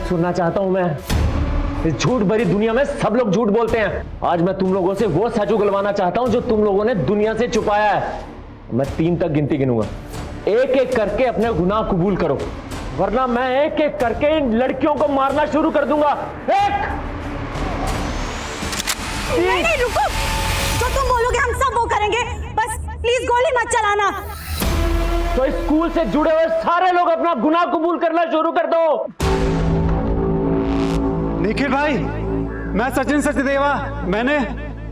Speaker 9: सुनना चाहता हूं मैं। इस झूठ भरी दुनिया में सब लोग झूठ बोलते हैं। आज मैं तुम लोगों से वो सच उगलवाना चाहता हूं जो तुम लोगों ने दुनिया से छुपाया है। मैं 3 तक गिनती गिनूंगा, एक एक करके अपने गुनाह कबूल करो, वरना मैं एक एक करके इन लड़कियों को मारना शुरू कर दूंगा। 1
Speaker 12: नहीं, रुको, जो तुम बोलोगे हम सब वो करेंगे, बस प्लीज गोली मत चलाना।
Speaker 9: तो इस स्कूल से जुड़े हुए सारे लोग अपना गुनाह कबूल करना शुरू कर दो।
Speaker 13: निखिल भाई, मैं सचिन सचदेवा, मैंने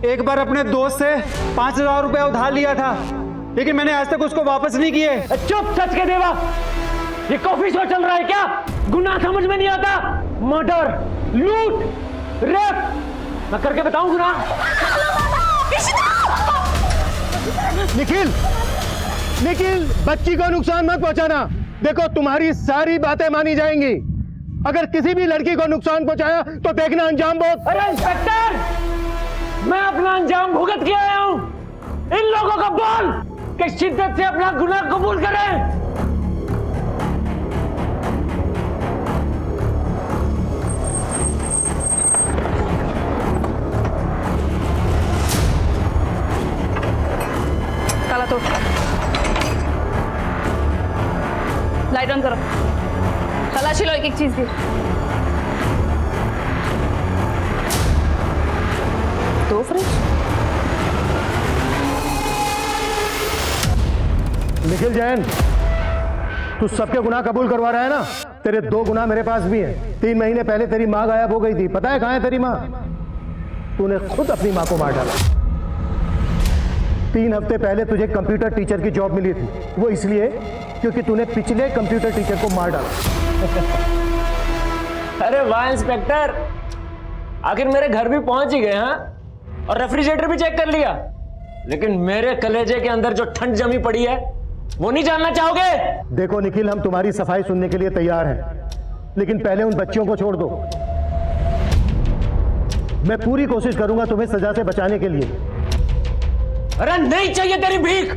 Speaker 13: एक बार अपने दोस्त से 5,000 रुपए उधार लिया था, लेकिन मैंने आज तक उसको वापस नहीं किए।
Speaker 9: चुप सच के देवा, ये कॉफी शो चल रहा है क्या? गुनाह समझ में नहीं आता? मर्डर, लूट, रेप, मैं करके बताऊं गुनाह?
Speaker 11: निखिल, बच्ची को नुकसान मत पहुंचाना। देखो तुम्हारी सारी बातें मानी जाएंगी, अगर किसी भी लड़की को नुकसान पहुंचाया तो देखना अंजाम बहुत।
Speaker 9: अरे इंस्पेक्टर, मैं अपना अंजाम भुगत के आया हूं। इन लोगों को बोल कि शिद्दत से अपना गुनाह कबूल करें।
Speaker 7: ताला तोड़, लाइट ऑन करो, तलाशी लो एक एक चीज की। दो फ्रिज।
Speaker 11: निखिल जैन, तू सबके गुनाह कबूल करवा रहा है ना? तेरे 2 गुनाह मेरे पास भी हैं। 3 महीने पहले तेरी माँ गायब हो गई थी, पता है कहाँ है तेरी माँ? तूने खुद अपनी माँ को मार डाला। 3 हफ्ते पहले तुझे कंप्यूटर टीचर की जॉब मिली थी, वो इसलिए क्योंकि तूने पिछले कंप्यूटर टीचर को मार डाला।
Speaker 9: अरे वाह इंस्पेक्टर, आखिर मेरे घर भी पहुंच ही गए। हाँ, और रेफ्रिजरेटर भी चेक कर लिया, लेकिन मेरे कलेजे के अंदर जो ठंड जमी पड़ी है वो नहीं जानना चाहोगे?
Speaker 11: देखो निखिल, हम तुम्हारी सफाई सुनने के लिए तैयार हैं, लेकिन पहले उन बच्चियों को छोड़ दो। मैं पूरी कोशिश करूंगा तुम्हें सजा से बचाने के लिए।
Speaker 9: अरे नहीं चाहिए तेरी भीख,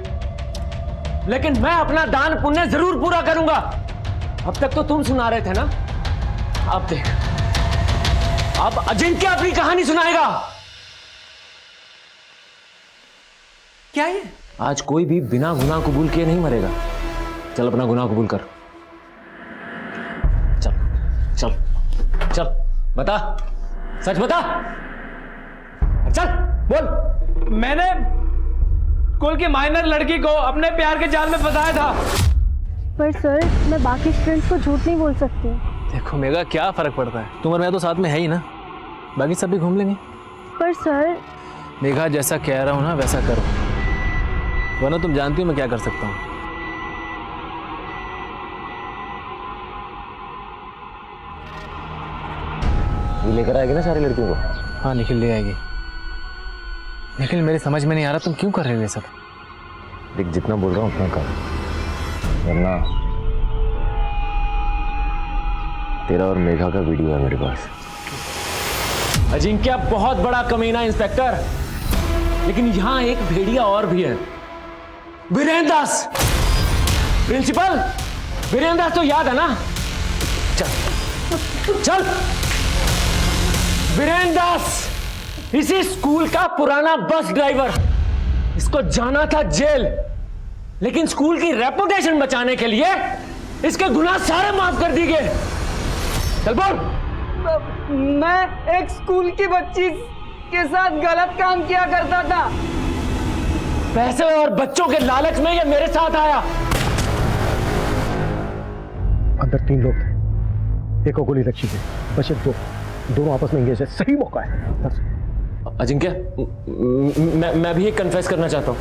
Speaker 9: लेकिन मैं अपना दान पुण्य जरूर पूरा करूंगा। अब तक तो तुम सुना रहे थे ना, अब देख, अब अजिंक्य अपनी कहानी सुनाएगा। क्या ये? आज कोई भी बिना गुनाह कबूल किए नहीं मरेगा। चल अपना गुनाह कबूल कर, चल चल चल, बता, सच बता, चल बोल।
Speaker 16: मैंने स्कूल की माइनर लड़की को अपने प्यार के जाल में फंसाया था।
Speaker 6: पर सर, मैं बाकी स्टूडेंट्स को झूठ नहीं बोल सकती।
Speaker 9: देखो मेगा, क्या फर्क पड़ता है, तुम और मैं तो साथ में है ही ना, बाकी सब भी घूम लेंगे।
Speaker 6: पर सर,
Speaker 9: मेघा जैसा कह रहा हूं ना वैसा करो, वरना तुम जानती हो मैं क्या कर सकता हूं।
Speaker 15: ये लेकर आएगी ना सारी लड़कियों को?
Speaker 9: हाँ निखिल ले आएगी। निखिल मेरी समझ में नहीं आ रहा तुम क्यों कर रहे हो ये सब?
Speaker 15: देख, जितना बोल रहा हूँ उतना कर, वरना तेरा और मेघा का वीडियो है मेरे पास।
Speaker 9: अजिंक्य बहुत बड़ा कमीना इंस्पेक्टर, लेकिन यहां एक भेड़िया और भी है, वीरेंद्र दास। प्रिंसिपल वीरेंद्र दास तो याद है ना? चल चल, वीरेंद्र दास इसी स्कूल का पुराना बस ड्राइवर, इसको जाना था जेल, लेकिन स्कूल की रेपुटेशन बचाने के लिए इसके गुनाह सारे माफ कर दिए गए। चल बोल।
Speaker 16: मैं एक स्कूल की बच्ची के साथ गलत काम किया करता था।
Speaker 9: पैसे और बच्चों के लालच में ये मेरे साथ आया।
Speaker 11: अंदर 3 लोग थे, एक को गोली लगी थी, बचे 2, दोनों आपस में इंगेज है। सही मौका है।
Speaker 9: अजिंक्य, मैं भी एक कन्फेस करना चाहता हूँ।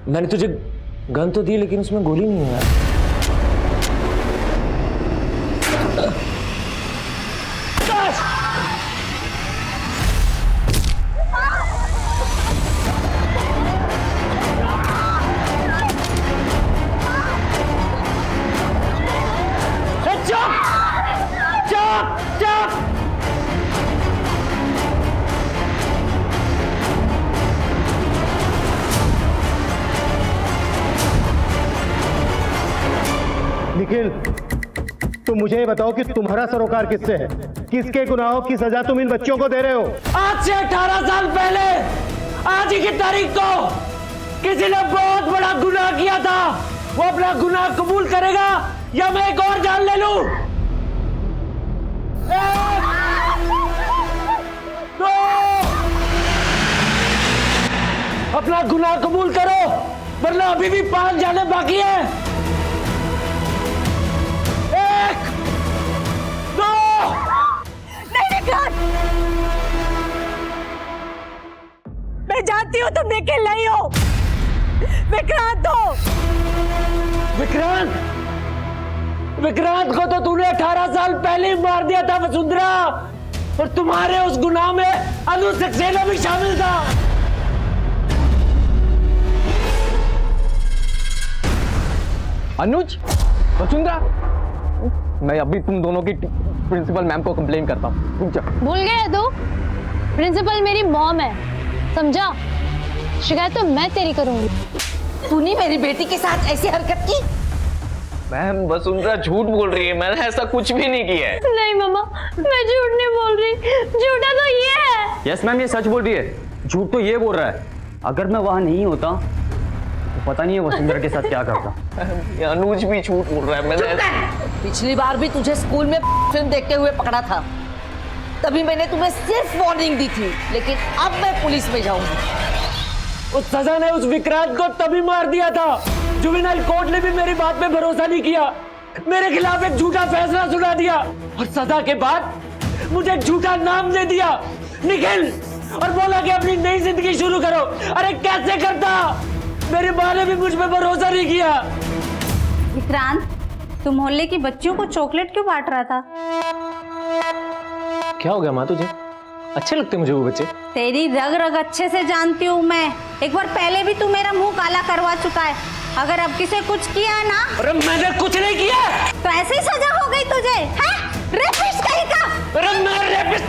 Speaker 15: मैंने तुझे गन तो दी लेकिन उसमें गोली नहीं है यार।
Speaker 11: निखिल, तुम मुझे ये बताओ कि तुम्हारा सरोकार किससे है? किसके गुनाहों की सजा तुम इन बच्चों को दे रहे हो?
Speaker 16: आज से 18 साल पहले आज ही की तारीख को किसी ने बहुत बड़ा गुनाह किया था। वो अपना गुनाह कबूल करेगा या मैं एक और जान ले लूं? अपना गुनाह कबूल करो वरना अभी भी 5 जाने बाकी है। 1 2
Speaker 3: नहीं विक्रांत, मैं जानती हूँ तुम निखिल नहीं हो, विक्रांत हो।
Speaker 16: विक्रांत विक्रांत को तो तूने 18 साल पहले ही मार दिया था वसुंधरा, और तुम्हारे उस गुनाह में अनु सक्सेना भी शामिल था।
Speaker 9: अनुज, वसुंधरा, मैं अभी तुम दोनों की प्रिंसिपल मैम को कंप्लेन करता हूँ। रुक जा।
Speaker 6: भूल गए तू? प्रिंसिपल मेरी मॉम है, समझा? शिकायत तो मैं तेरी करूंगी।
Speaker 4: तूने मेरी बेटी के साथ ऐसी हरकत की?
Speaker 15: मैम वसुंधरा झूठ बोल रही है, मैंने ऐसा कुछ भी नहीं किया है।
Speaker 6: नहीं मम्मा, मैं झूठ नहीं बोल रही, झूठा तो ये है।
Speaker 9: यस मैम, ये सच बोल रही है, झूठ तो ये बोल रहा है। अगर मैं वहां नहीं होता तो पता नहीं है वसुंधरा के साथ क्या करता।
Speaker 15: अनुज भी झूठ बोल रहा है। मैंने
Speaker 4: पिछली बार भी तुझे स्कूल में फिल्म देखते हुए पकड़ा था, तभी मैंने तुम्हें सिर्फ वार्निंग दी थी, लेकिन अब मैं पुलिस में जाऊंगी।
Speaker 16: उस सजा ने उस विक्रांत को तभी मार दिया था। जुवेनाइल कोर्ट ने भी मेरी बात पे भरोसा नहीं किया, मेरे खिलाफ एक झूठा फैसला सुना दिया, और सजा के बाद मुझे एक झूठा नाम दे दिया निखिल, और बोला कि अपनी नई जिंदगी शुरू करो। अरे कैसे करता? मेरी माँ ने भी मुझ पे भरोसा नहीं किया।
Speaker 17: विक्रांत, तुम मोहल्ले की बच्चियों को चॉकलेट क्यों बांट रहा था?
Speaker 15: क्या हो गया माँ तुझे? अच्छे लगते मुझे वो बच्चे।
Speaker 17: तेरी रग रग अच्छे से जानती हूँ मैं। एक बार पहले भी तू मेरा मुंह काला करवा चुका है। अगर अब किसी कुछ किया ना।
Speaker 16: अरे मैंने कुछ नहीं किया।
Speaker 17: तो ऐसे ही सजा हो गई तुझे, हैं? रेपिस्ट कहीं का।
Speaker 16: अरे मैं रेपिस्ट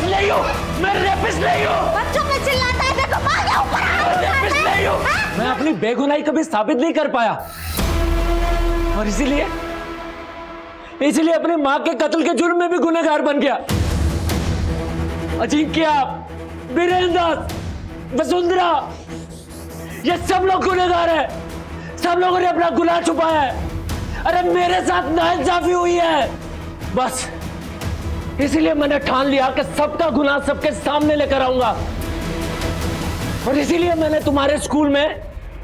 Speaker 16: नहीं हूँ, मैं रेपिस्ट नहीं हूँ।
Speaker 17: बच्चों पे चिल्लाता है, देखो माँ के ऊपर।
Speaker 16: रेपिस्ट नहीं हूँ। मैं अपनी बेगुनाही कभी साबित नहीं कर पाया, और इसीलिए अपनी माँ के कत्ल के जुर्म में भी गुनहगार बन गया। अजिंक्य, वीरेंद्र, वसुंधरा, ये सब लोग गुनहगार हैं। सब लोगों ने अपना गुनाह छुपाया है। अरे मेरे साथ नाइंसाफी हुई है, बस इसीलिए मैंने ठान लिया कि सबका गुनाह सबके सामने लेकर आऊंगा। और इसीलिए मैंने तुम्हारे स्कूल में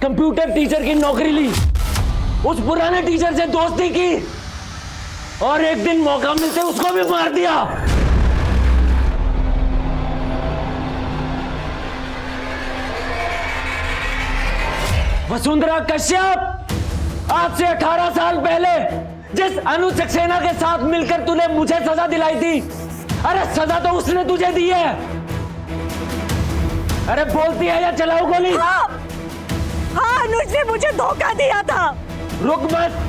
Speaker 16: कंप्यूटर टीचर की नौकरी ली, उस पुराने टीचर से दोस्ती की, और एक दिन मौका मिलते उसको भी मार दिया। वसुंधरा कश्यप, आज से 18 साल पहले जिस अनु सक्सेना के साथ मिलकर तूने मुझे सजा दिलाई थी, अरे सजा तो उसने तुझे दी है। अरे बोलती है या चलाओ गोली?
Speaker 3: हाँ, अनुज ने मुझे धोखा दिया था।
Speaker 16: रुक मत।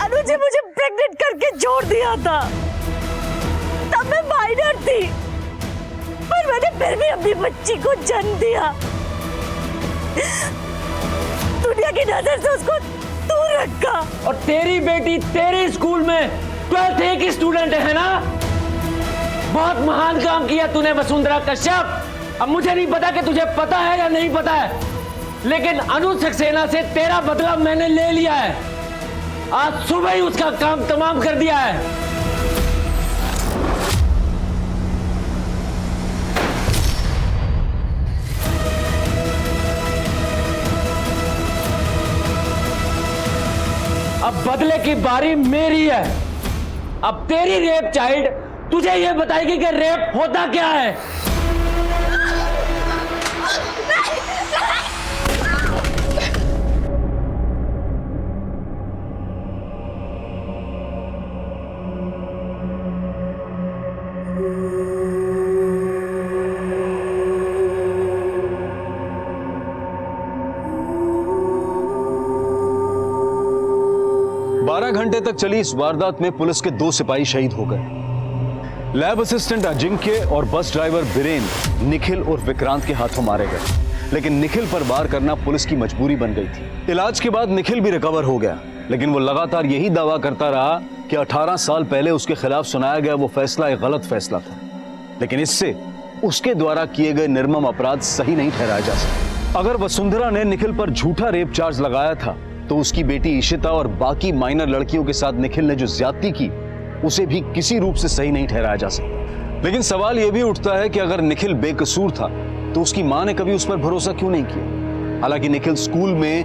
Speaker 3: अनुज ने मुझे प्रेग्नेंट करके छोड़ दिया था, तब मैं माइनर थी, पर मैंने फिर भी अपनी बच्ची को जन्म दिया। दुनिया की नजर से उसको दूर रखा।
Speaker 16: और तेरी बेटी तेरे स्कूल में 12th A की स्टूडेंट है ना? बहुत महान काम किया तूने वसुंधरा कश्यप। अब मुझे नहीं पता कि तुझे पता है या नहीं पता है, लेकिन अनु सक्सेना से तेरा बदला मैंने ले लिया है। आज सुबह ही उसका काम तमाम कर दिया है। अब बदले की बारी मेरी है। अब तेरी रेप चाइल्ड तुझे यह बताएगी कि रेप होता क्या है।
Speaker 1: 12 घंटे तक चली इस वारदात में पुलिस के 2 सिपाही शहीद हो गए। लैब असिस्टेंट अजिंक्य और बस ड्राइवर बीरेन निखिल और विक्रांत के हाथों मारे गए, लेकिन निखिल पर वार करना पुलिस की मजबूरी बन गई थी। इलाज के बाद निखिल भी रिकवर हो गया, लेकिन वो लगातार यही दावा करता रहा कि 18 साल पहले उसके खिलाफ सुनाया गया वो फैसला एक गलत फैसला था, लेकिन इससे उसके द्वारा किए गए निर्मम अपराध सही नहीं ठहराया जा सकता। अगर वसुंधरा ने निखिल पर झूठा रेप चार्ज लगाया था तो उसकी बेटी इशिता और बाकी माइनर लड़कियों के साथ निखिल ने जो ज्यादती की उसे भी किसी रूप से सही नहीं ठहराया जा सकता। लेकिन सवाल यह भी उठता है कि अगर निखिल बेकसूर था तो उसकी मां ने कभी उस पर भरोसा क्यों नहीं किया। हालांकि निखिल स्कूल में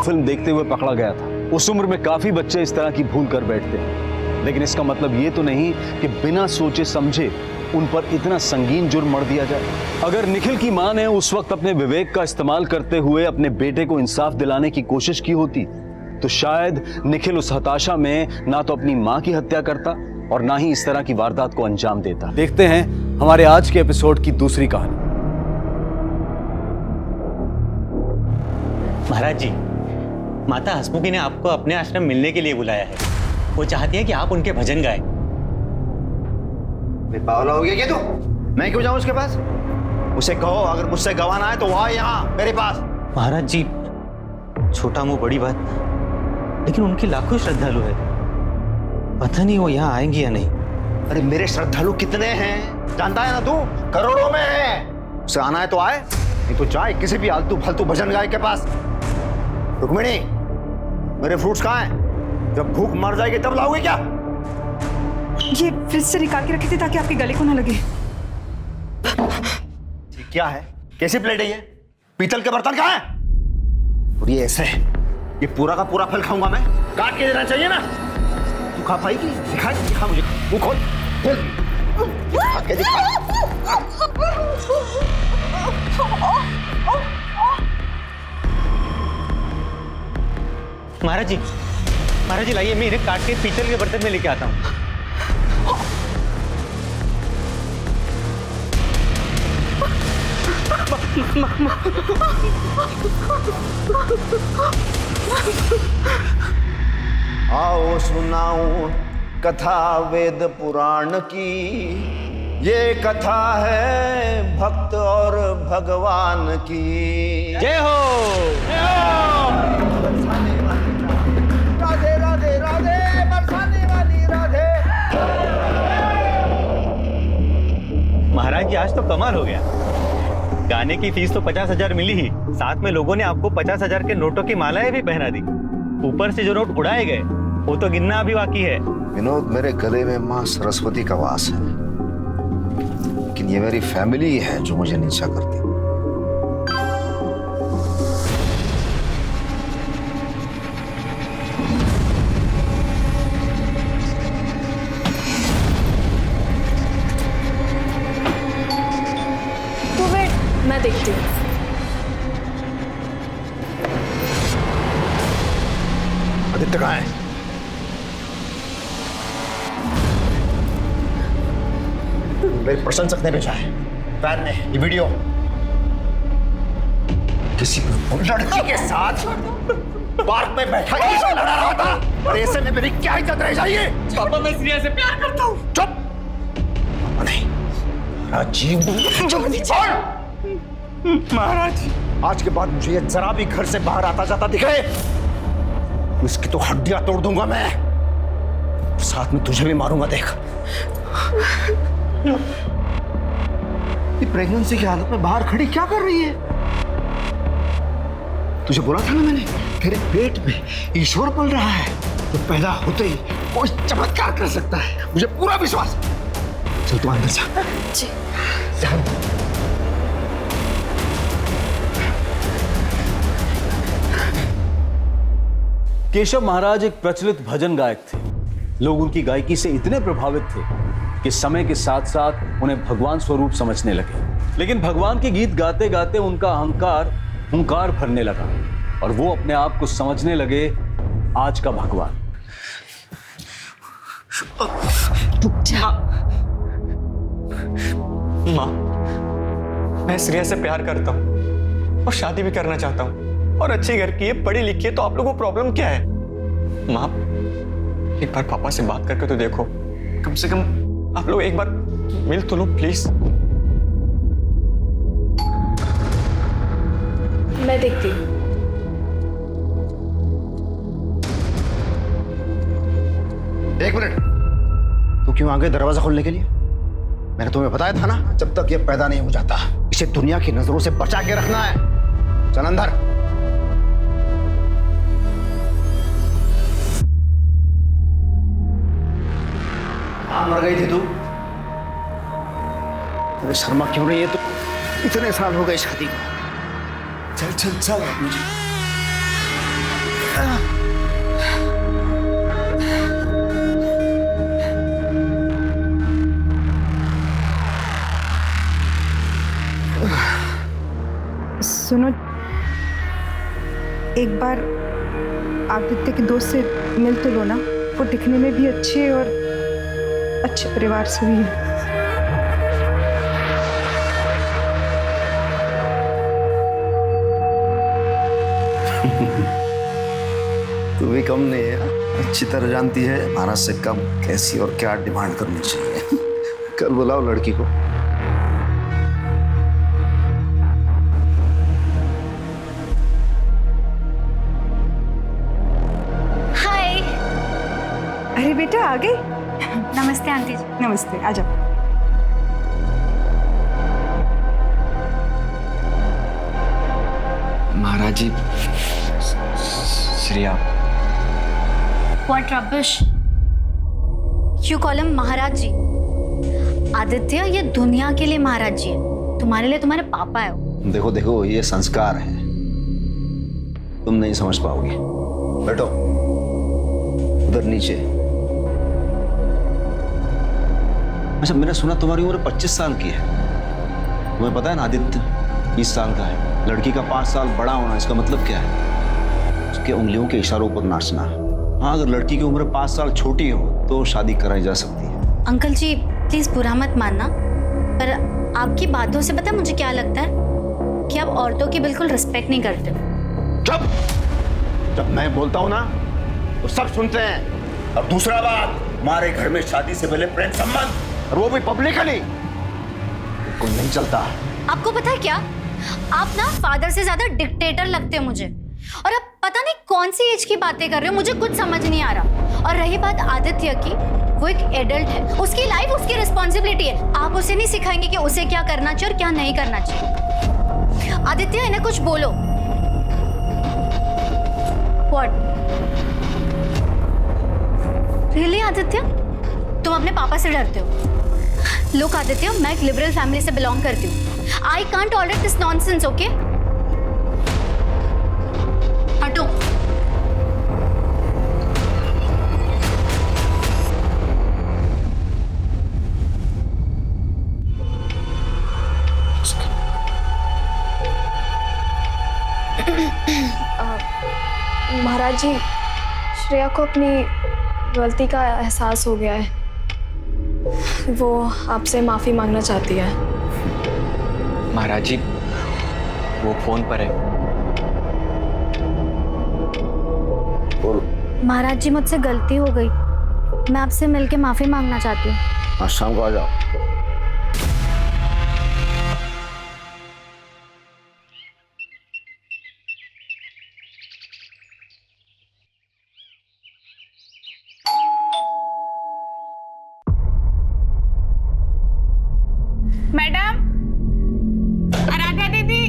Speaker 1: फिल्म देखते हुए पकड़ा गया था। उस उम्र में काफी बच्चे इस तरह की भूल कर बैठते हैं, लेकिन इसका मतलब ये तो नहीं कि बिना सोचे समझे उन पर इतना संगीन जुर्म मढ़ दिया जाए। अगर निखिल की मां ने उस वक्त अपने विवेक का इस्तेमाल करते हुए अपने बेटे को इंसाफ दिलाने की कोशिश की होती तो शायद निखिल उस हताशा में ना तो अपनी मां की हत्या करता और ना ही इस तरह की वारदात को अंजाम देता। देखते हैं हमारे आज के एपिसोड की दूसरी कहानी।
Speaker 18: महाराज जी, माता हसमुखी ने आपको अपने आश्रम मिलने के लिए बुलाया है। वो चाहती है कि आप उनके भजन गाएं।
Speaker 19: पागल हो गया क्या तू? मैं क्यों जाऊं उसके पास? उसे कहो अगर मुझसे गवाना है तो वो आए यहाँ मेरे पास।
Speaker 18: महाराज जी, छोटा मुंह बड़ी बात, लेकिन उनकी लाखों श्रद्धालु है, पता नहीं वो यहाँ आएंगी या नहीं।
Speaker 19: अरे मेरे श्रद्धालु कितने हैं जानता है ना तू? करोड़ों में है। उसे आना है तो आए, नहीं तो जाए किसी भी आलतू फालतू भजन गाय के पास। रुक्मिणी, मेरे फ्रूट्स कहाँ हैं? जब भूख मर जाएगी तब लाओगे क्या?
Speaker 12: ये फ्रिज से निकाल के रखी थी ताकि आपके गले को ना लगे।
Speaker 19: क्या है? कैसी प्लेट है ये? पीतल के बर्तन कहाँ हैं? और ये ऐसे ये पूरा का पूरा फल खाऊंगा मैं? काट के देना चाहिए ना। तू खा पाएगी? दिखा मुझे, मुंह खोल खा के दिखा।
Speaker 18: महाराज जी लाइए, मैं इन्हें काट के पीतल के बर्तन में लेके आता हूँ।
Speaker 19: आओ सुनाऊं कथा वेद पुराण की, ये कथा है भक्त और भगवान की।
Speaker 18: जय हो, जय हो।
Speaker 19: राधे राधे राधे, बरसाने वाली राधे।
Speaker 18: महाराज जी, आज तो कमाल हो गया। गाने की फीस तो 50,000 मिली ही, साथ में लोगों ने आपको 50,000 के नोटों की मालाएं भी पहना दी। ऊपर से जो नोट उड़ाए गए वो तो गिनना अभी बाकी है।
Speaker 19: विनोद, मेरे गले में माँ सरस्वती का वास है, लेकिन ये मेरी फैमिली है जो मुझे नीचा करती।
Speaker 3: तो वेट, मैं देखती हूँ।
Speaker 19: आदित्य कहाँ है? मेरे प्रशंसक ने भेजा है, फैन ने ये वीडियो। किसी लड़की के साथ पार्क में बैठा किसी लड़ा रहा था, और ऐसे में मेरी क्या इज्जत रह जाएगी?
Speaker 16: पापा, मैं श्रेया से प्यार करता हूँ।
Speaker 19: चुप। पापा नहीं, राजीव।
Speaker 16: महाराज,
Speaker 19: आज के बाद मुझे ये जरा भी घर से बाहर आता जाता दिखे, इसकी तो हड्डियां तोड़ दूंगा मैं, साथ में तुझे भी मारूंगा। देख, ये प्रेगनेंसी की हालत में बाहर खड़ी क्या कर रही है? तुझे बोला था ना मैंने, तेरे पेट में ईश्वर पल रहा है, तो पैदा होते ही कोई चमत्कार कर सकता है, मुझे पूरा विश्वास है। चल तू अंदर जा।
Speaker 3: जी।
Speaker 1: केशव महाराज एक प्रचलित भजन गायक थे। लोग उनकी गायकी से इतने प्रभावित थे कि समय के साथ साथ उन्हें भगवान स्वरूप समझने लगे। लेकिन भगवान के गीत गाते गाते उनका अहंकार हुंकार भरने लगा और वो अपने आप को समझने लगे आज का भगवान।
Speaker 13: माँ, मैं श्रेया से प्यार करता हूँ और शादी भी करना चाहता हूँ, और अच्छे घर की है, पढ़ी लिखी है, तो आप लोगों को प्रॉब्लम क्या है? माँ, एक बार पापा से बात करके तो देखो, कम से कम आप लोग एक बार मिल तो लो प्लीज।
Speaker 7: मैं देखती हूँ।
Speaker 19: एक मिनट, तू क्यों आ गई दरवाजा खोलने के लिए? मैंने तुम्हें बताया था ना, जब तक ये पैदा नहीं हो जाता इसे दुनिया की नजरों से बचा के रखना है। चल अंदर। मर गई थी तू? तेरे शर्मा क्यों नहीं है तू? इतने साल हो गए शादी को। चल चल चल मुझे।
Speaker 8: सुनो, एक बार आदित्य के दोस्त से मिल तो लो ना। वो दिखने में भी अच्छे और अच्छे परिवार से भी है।
Speaker 19: तू भी कम नहीं है, अच्छी तरह जानती है महाराज से कब कैसी और क्या डिमांड करनी चाहिए। कल बुलाओ लड़की को।
Speaker 2: हाय।
Speaker 8: अरे बेटा आ गई।
Speaker 2: नमस्ते आंटी जी।
Speaker 8: नमस्ते, आ जाओ।
Speaker 13: महाराज जी, Shreya.
Speaker 2: What rubbish? You call him महाराज जी? आदित्य ये दुनिया के लिए महाराज जी है, तुम्हारे लिए तुम्हारे पापा है वो।
Speaker 19: देखो देखो, ये संस्कार है, तुम नहीं समझ पाओगे। बैठो उधर नीचे। अच्छा, मैंने सुना तुम्हारी उम्र 25 साल की है। तुम्हें पता है ना आदित्य 20 साल का है। लड़की का 5 साल बड़ा होना, इसका मतलब क्या है? उसके उंगलियों के इशारों पर नाचना। हाँ, अगर लड़की की उम्र 5 साल छोटी हो तो शादी कराई जा सकती है।
Speaker 2: अंकल जी प्लीज बुरा मत मानना, पर आपकी बातों से पता है मुझे क्या लगता है कि आप औरतों की बिल्कुल रिस्पेक्ट नहीं करते हो।
Speaker 19: चुप! जब मैं बोलता हूँ ना तो सब सुनते हैं। अब दूसरा बात, हमारे घर में शादी से पहले प्रेम संबंध, और वो भी पब्लिकली, बिल्कुल नहीं चलता।
Speaker 2: आपको पता है क्या, आप ना फादर से ज्यादा डिक्टेटर लगते हो मुझे। और अब पता नहीं कौन सी एज की बातें कर रहे हो, मुझे कुछ समझ नहीं आ रहा। और रही बात आदित्य की, वो एक एडल्ट है, उसकी लाइफ उसकी रिस्पॉन्सिबिलिटी है। आप उसे नहीं सिखाएंगे कि उसे क्या करना चाहिए और क्या नहीं करना चाहिए। आदित्य इन्हें कुछ बोलो। व्हाट? रियली आदित्य, तुम अपने पापा से डरते हो? लुक आदित्य, मैं एक लिबरल फैमिली से बिलोंग करती हूँ। I can't tolerate this nonsense, okay? हटो।
Speaker 6: महाराज जी, श्रेया को अपनी गलती का एहसास हो गया है। वो आपसे माफी मांगना चाहती है।
Speaker 13: महाराज जी, वो फोन पर है।
Speaker 2: महाराज जी मुझसे गलती हो गई, मैं आपसे मिलके माफी मांगना चाहती हूँ।
Speaker 19: आज शाम को आ जाओ।
Speaker 7: मैडम, आराध्या दीदी।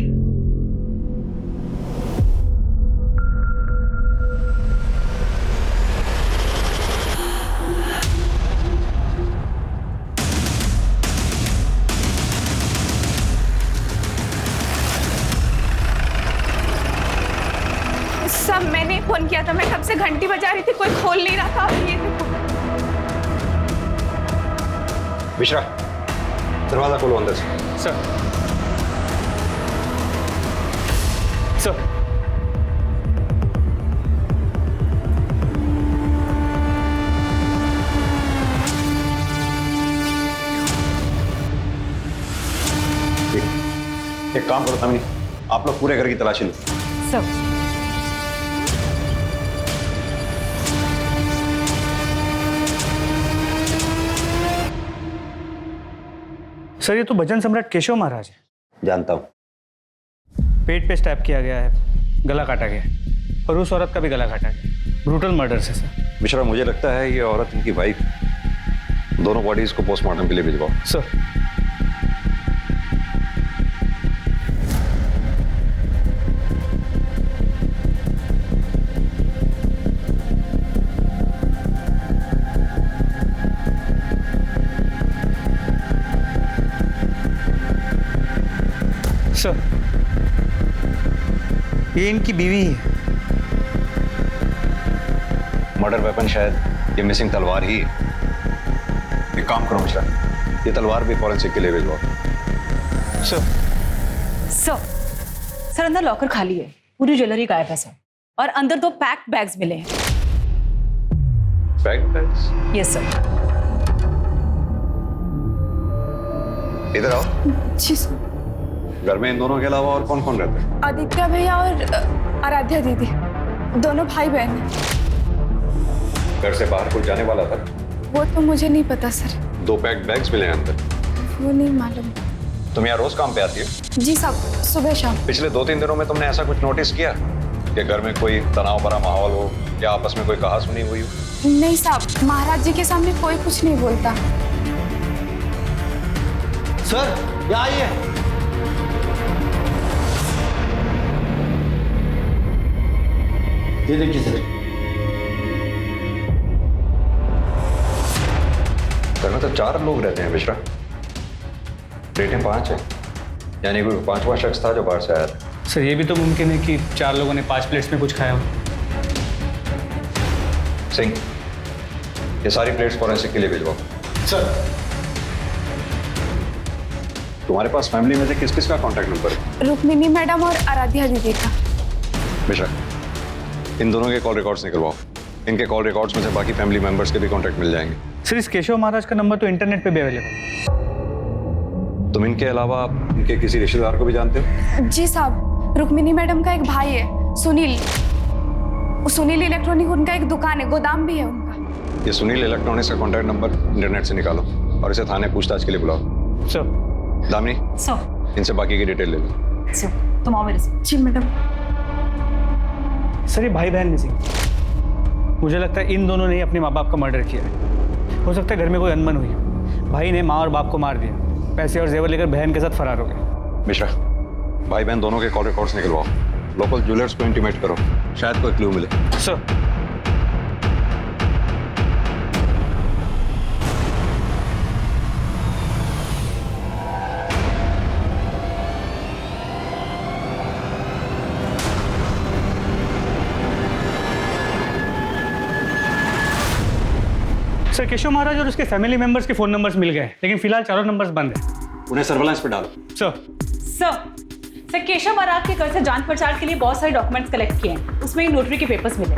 Speaker 7: सब मैंने फोन किया था, मैं कब से घंटी बजा रही थी, कोई खोल नहीं रहा था। ये देखो।
Speaker 10: मिश्रा, दरवाजा खोलो अंदर से।
Speaker 13: सर। सर।
Speaker 10: एक काम करो तामिनी, आप लोग पूरे घर की तलाशी लो।
Speaker 8: सब
Speaker 14: सर ये तो भजन सम्राट केशव महाराज है।
Speaker 19: जानता हूँ।
Speaker 14: पेट पे स्टैब किया गया है, गला काटा गया है और उस औरत का भी गला काटा गया। ब्रूटल मर्डर से सर।
Speaker 10: मिश्रा, मुझे लगता है ये औरत इनकी वाइफ। दोनों बॉडीज को पोस्टमार्टम के लिए भिजवाओ।
Speaker 14: सर। सर, ये इनकी बीवी है।
Speaker 10: मर्डर वेपन शायद ये मिसिंग तलवार ही है। एक काम करो मिश्रा, ये तलवार भी फॉरेंसिक के लिए भिजवाओ।
Speaker 7: सर अंदर लॉकर खाली है, पूरी ज्वेलरी गायब है सर, और अंदर 2 पैक्ड बैग्स मिले हैं।
Speaker 10: Packed bags?
Speaker 7: Yes sir.
Speaker 10: इधर आओ।
Speaker 3: जी सर।
Speaker 10: घर में इन दोनों के अलावा और कौन कौन रहते हैं?
Speaker 3: आदित्य भैया और आराध्या दीदी, दोनों भाई बहन हैं।
Speaker 10: घर से बाहर कोई जाने वाला था?
Speaker 3: वो तो मुझे नहीं पता सर।
Speaker 10: 2 पैक्ड बैग्स मिले हैं अंदर।
Speaker 3: वो नहीं मालूम।
Speaker 10: तुम यहाँ रोज काम पे आती है?
Speaker 3: जी साहब, सुबह शाम।
Speaker 10: पिछले 2-3 दिनों में तुमने ऐसा कुछ नोटिस किया कि घर में कोई तनाव भरा माहौल हो या आपस में कोई कहा सुनी हुई हो?
Speaker 3: नहीं साहब, महाराज जी के सामने कोई कुछ नहीं बोलता।
Speaker 19: सर यहाँ आइए। ये देखिए सर।
Speaker 10: घर में तो 4 लोग रहते हैं मिश्रा, प्लेटें 5 हैं, यानी कोई 5वां शख्स था जो बाहर से आया था।
Speaker 14: सर ये भी तो मुमकिन है कि 4 लोगों ने 5 प्लेट्स में कुछ खाया हो।
Speaker 10: सिंह, ये सारी प्लेट्स फॉरेंसिक के लिए भिजवाओ।
Speaker 19: सर।
Speaker 10: तुम्हारे पास फैमिली में से किस किस का कॉन्टैक्ट नंबर है?
Speaker 3: रुक्मिनी मैडम और आराध्या दीदी का।
Speaker 10: मिश्रा, इन दोनों के कॉल रिकॉर्ड्स निकलवाओ। इनके कॉल रिकॉर्ड्स में से बाकी फैमिली मेंबर्स के भी कॉन्टैक्ट मिल जाएंगे।
Speaker 14: सर इस केशव महाराज का नंबर तो इंटरनेट पे भी अवेलेबल।
Speaker 10: तुम इनके अलावा इनके किसी रिश्तेदार को भी जानते हो?
Speaker 3: जी साहब, रुक्मिनी मैडम का एक भाई है, सुनील। सुनील इलेक्ट्रॉनिक उनका एक दुकान है, गोदाम भी है उनका।
Speaker 10: ये सुनील इलेक्ट्रॉनिक्स का कॉन्टैक्ट नंबर इंटरनेट से निकालो और इसे थाने पूछताछ के लिए बुलाओ।
Speaker 14: सर।
Speaker 10: दामिनी,
Speaker 7: सर।
Speaker 10: इनसे बाकी की डिटेल ले लो।
Speaker 7: सर तुम आओ मेरे साथ।
Speaker 3: जी मैडम।
Speaker 14: सर ये भाई बहन मिसिंग। मुझे लगता है इन दोनों ने ही अपने माँ बाप का मर्डर किया है। हो सकता है घर में कोई अनबन हुई, भाई ने माँ और बाप को मार दिया, पैसे और जेवर लेकर बहन के साथ फरार हो गए।
Speaker 10: मिश्रा, भाई बहन दोनों के कॉल रिकॉर्ड्स निकलवाओ। लोकल ज्वेलर्स को इंटीमेट करो, शायद कोई क्लू मिले।
Speaker 14: सर। सर केशव महाराज और उसके फैमिली मेंबर्स के फोन नंबर्स मिल गए, लेकिन फिलहाल 4 नंबर्स बंद है।
Speaker 10: उन्हें सर्विलांस पे डालो।
Speaker 7: सर केशव महाराज के घर से जांच पड़ताल के लिए बहुत सारे डॉक्यूमेंट्स कलेक्ट किए हैं, उसमें ही नोटरी के पेपर्स मिले।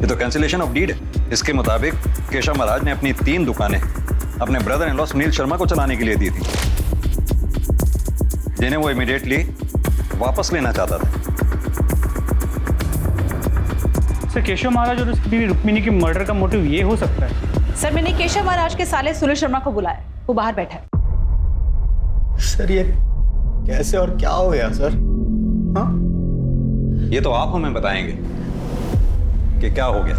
Speaker 10: ये तो कैंसिलेशन ऑफ डीड है। इसके मुताबिक केशव महाराज ने अपनी 3 दुकानें अपने brother in law Sunil Sharma को चलाने के लिए दी थी, जिन्हें वो इमीडिएटली वापस लेना चाहता था।
Speaker 14: सर केशव महाराज और उसकी बीवी रुक्मिनी की मर्डर का मोटिव ये हो सकता है?
Speaker 7: सर मैंने केशव महाराज के साले सुनील शर्मा को बुलाया, वो बाहर बैठा है।
Speaker 19: सर ये कैसे और क्या हो गया सर? हाँ?
Speaker 10: ये तो आप हमें बताएंगे कि क्या हो गया।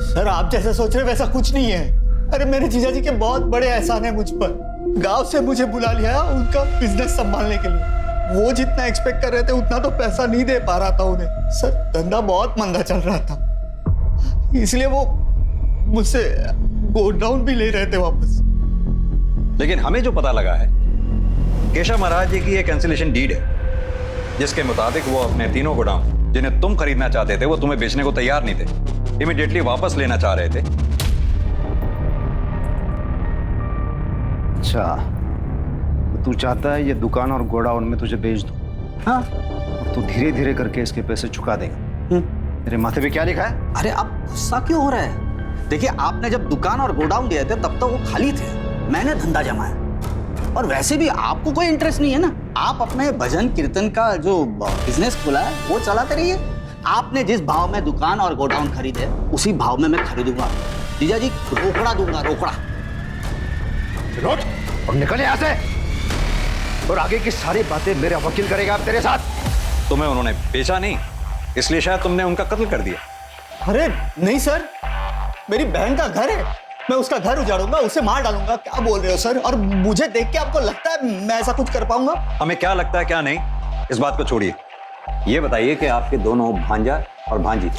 Speaker 19: सर आप जैसा सोच रहे वैसा कुछ नहीं है। अरे मेरे जीजा जी के बहुत बड़े एहसान है मुझ पर। गांव से मुझे बुला लिया उनका बिजनेस संभालने के लिए। वो जितना एक्सपेक्ट कर रहे थे उतना तो पैसा नहीं दे पा रहा था उन्हें। सर धंधा बहुत मंदा चल रहा था, इसलिए वो मुझसे गोडाउन भी ले रहे थे वापस।
Speaker 10: लेकिन हमें जो पता लगा है, केशव महाराज जी की एक कैंसिलेशन डीड है, जिसके मुताबिक वो अपने 3 गोडाउन जिन्हें तुम खरीदना चाहते थे वो तुम्हें बेचने को तैयार नहीं थे, इमीडिएटली वापस लेना चाह रहे थे।
Speaker 11: अच्छा, तू चाहता है ये दुकान और गोडाउन में तुझे बेच दूं?
Speaker 19: हाँ।
Speaker 11: तो धीरे धीरे करके इसके पैसे चुका देगा। तेरे माथे पे क्या लिखा है?
Speaker 19: अरे आप गुस्सा क्यों हो रहे हैं? देखिए आपने जब दुकान और गोडाउन दिए थे तब तो वो खाली थे, मैंने धंधा जमाया। और वैसे भी आपको कोई इंटरेस्ट नहीं है ना, आप अपने भजन कीर्तन का जो बिजनेस खुला है वो चलाते रहिए। आपने जिस भाव में दुकान और गोडाउन खरीदे उसी भाव में मैं खरीदूंगा। जीजा जी रोकड़ा दूंगा, रोकड़ा। लौट और निकल यहाँ से। और आगे की सारी बातें मेरा वकील करेगा अब तेरे साथ।
Speaker 18: तुम्हें उन्होंने बेचा नहीं, इसलिए शायद तुमने उनका कत्ल कर दिया।
Speaker 13: अरे नहीं सर, मेरी बहन का घर है, मैं उसका घर उजाड़ूंगा, उसे मार डालूंगा। क्या बोल रहे हो सर? और मुझे देख के आपको लगता है मैं ऐसा कुछ कर पाऊंगा?
Speaker 18: हमें क्या लगता है क्या नहीं, इस बात को छोड़िए। ये बताइए कि आपके दोनों भांजा और भांजी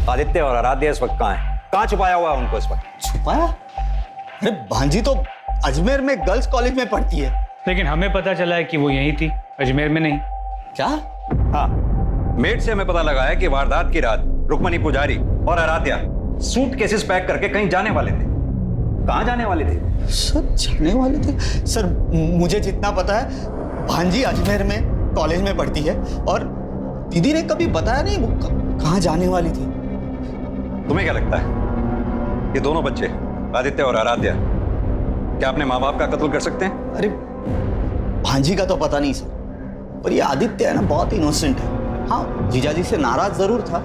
Speaker 18: आदित्य और आराध्य इस वक्त कहाँ हैं? कहाँ छुपाया हुआ है उनको इस वक्त?
Speaker 13: छुपाया? अरे भांजी तो अजमेर में गर्ल्स कॉलेज में पढ़ती है।
Speaker 14: लेकिन हमें पता चला है कि वो यहीं थी, अजमेर में नहीं।
Speaker 13: क्या?
Speaker 18: हाँ, मेट से हमें पता लगा है कि वारदात की रात रुक्मणी पुजारी और आराध्या सूटकेसेस पैक करके कहीं जाने वाले थे। कहाँ जाने वाले थे?
Speaker 13: सर जाने वाले थे? सर मुझे जितना पता है भांजी अजमेर में कॉलेज में पढ़ती है और दीदी ने कभी बताया नहीं वो कहाँ जाने वाली थी।
Speaker 18: तुम्हें क्या लगता है ये दोनों बच्चे आदित्य और आराध्या क्या अपने माँ बाप का कत्ल कर सकते हैं?
Speaker 13: अरे भांजी का तो पता नहीं सर, पर ये आदित्य है ना बहुत इनोसेंट है। हाँ, जीजाजी से नाराज जरूर था।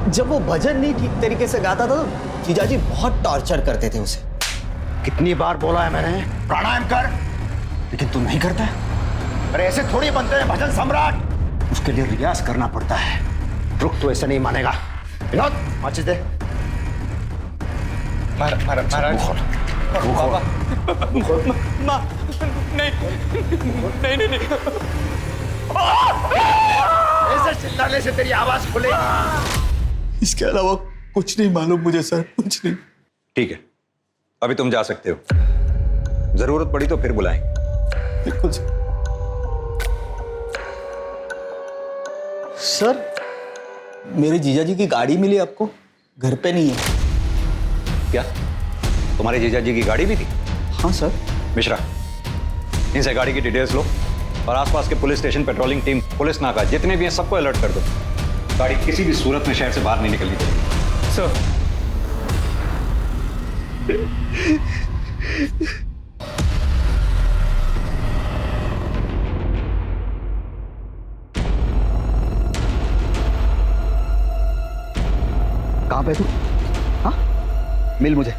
Speaker 13: जब वो भजन नहीं ठीक तरीके से गाता था तो जीजाजी बहुत टॉर्चर करते थे उसे।
Speaker 19: कितनी बार बोला है मैंने प्राणायाम कर, लेकिन तू नहीं करता है। अरे ऐसे थोड़ी बनते हैं भजन सम्राट, उसके लिए रियाज करना पड़ता है। रुक, तो ऐसे नहीं मानेगा। विनोद माचिस दे।
Speaker 13: महाराज नहीं
Speaker 19: ऐसे चिल्लाने से तेरी आवाज खुलेगी।
Speaker 13: इसके अलावा कुछ नहीं मालूम मुझे सर, कुछ नहीं।
Speaker 18: ठीक है, अभी तुम जा सकते हो, जरूरत पड़ी तो फिर बुलाएंगे।
Speaker 13: बिल्कुल सर। मेरे जीजाजी की गाड़ी मिली आपको? घर पे नहीं है
Speaker 18: क्या? तुम्हारे जीजाजी की गाड़ी भी थी?
Speaker 13: हाँ सर।
Speaker 18: मिश्रा, इनसे गाड़ी की डिटेल्स लो और आसपास के police station, patrolling team, police नाका जितने भी हैं सबको अलर्ट कर दो। गाड़ी किसी भी सूरत में शहर से बाहर नहीं निकलनी चाहिए।
Speaker 14: सर
Speaker 19: कहां पे तू? हाँ, मिल मुझे।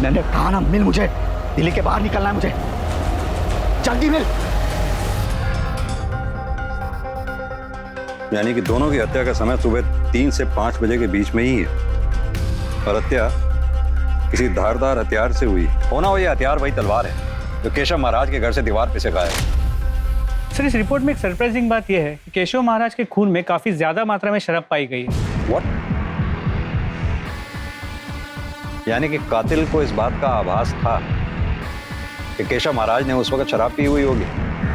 Speaker 19: मैंने कहा ना मिल मुझे, दिल्ली के बाहर निकलना है मुझे, जल्दी मिल।
Speaker 18: यानी कि दोनों की हत्या का समय सुबह 3 से 5 बजे के बीच में ही है और हत्या किसी धारदार हथियार से हुई होना। वो ये हथियार वही तलवार है जो केशव महाराज के घर से दीवार पे से गायब है।
Speaker 14: सर, इस रिपोर्ट में एक सरप्राइजिंग बात यह है कि केशव महाराज के खून में काफी ज्यादा मात्रा में शराब पाई गई है।
Speaker 18: What? यानी कि कातिल को इस बात का आभास था कि केशव महाराज ने उस वक्त शराब पी हुई होगी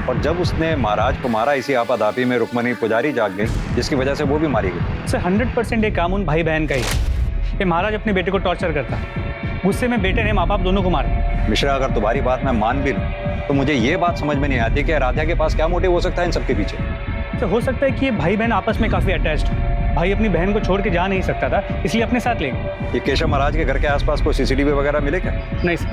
Speaker 18: और जब उसने महाराज को मारा इसी आपाधापी में रुक्मणी पुजारी जाग गई, जिसकी वजह से वो भी मारी गई।
Speaker 14: सर 100% ये काम उन भाई बहन का ही है। ये महाराज अपने बेटे को टॉर्चर करता, गुस्से में बेटे ने माँ बाप दोनों को मारा।
Speaker 18: मिश्रा, अगर तुम्हारी बात मैं मान भी लूं तो मुझे ये बात समझ में नहीं आती कि आराध्या के पास क्या मोटिव हो सकता है इन सबके पीछे।
Speaker 14: तो हो सकता है कि ये भाई बहन आपस में काफी अटैच्ड है। भाई अपनी बहन को छोड़ के जा नहीं सकता था, इसलिए अपने साथ ले गए।
Speaker 18: ये केशव महाराज के घर के आसपास कोई सीसीटीवी वगैरह मिले क्या?
Speaker 14: नहीं सर।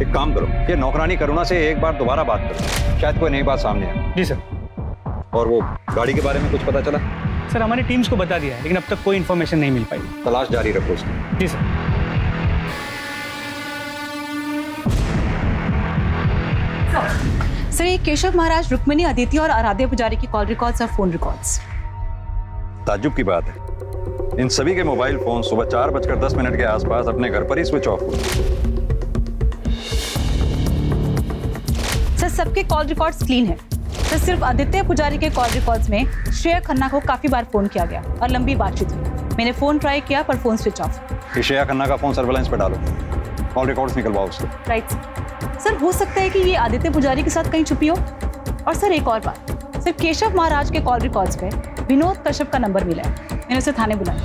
Speaker 18: एक काम करो, ये नौकरानी करुणा से एक बार दोबारा बात करो, शायद कोई नई बात सामने आए।
Speaker 14: जी सर।
Speaker 18: और वो गाड़ी के बारे में कुछ पता चला?
Speaker 14: सर हमारी टीम्स को बता दिया है, लेकिन अब तक कोई इन्फॉर्मेशन नहीं मिल पाई।
Speaker 18: तलाश जारी रखो उसकी।
Speaker 14: जी सर।
Speaker 7: सर, ये केशव महाराज, रुक्मिणी, आदित्य और आराध्य पुजारी की कॉल रिकॉर्ड्स और फोन रिकॉर्ड्स।
Speaker 18: ताज्जुब की बात है, इन सभी के मोबाइल फोन सुबह 4:10 के आसपास अपने घर पर ही स्विच ऑफ हुए।
Speaker 7: सर सबके कॉल रिकॉर्ड्स क्लीन है। सर सिर्फ आदित्य पुजारी के कॉल रिकॉर्ड्स में श्रेया खन्ना को काफी बार फोन किया गया और लंबी बातचीत हुई। मैंने फोन ट्राई किया पर phone switch off.
Speaker 18: Shreya Khanna का फोन सर्वेलेंस पे डालो, कॉल रिकॉर्ड्स निकलवाओ उसके।
Speaker 7: Right sir. हो सकता है कि ये आदित्य पुजारी के साथ कहीं छुपी हो। और सर एक और बात, सर केशव महाराज के कॉल रिकॉर्ड्स पे विनोद कश्यप का नंबर मिला है। मैंने उसे थाने बुलाया।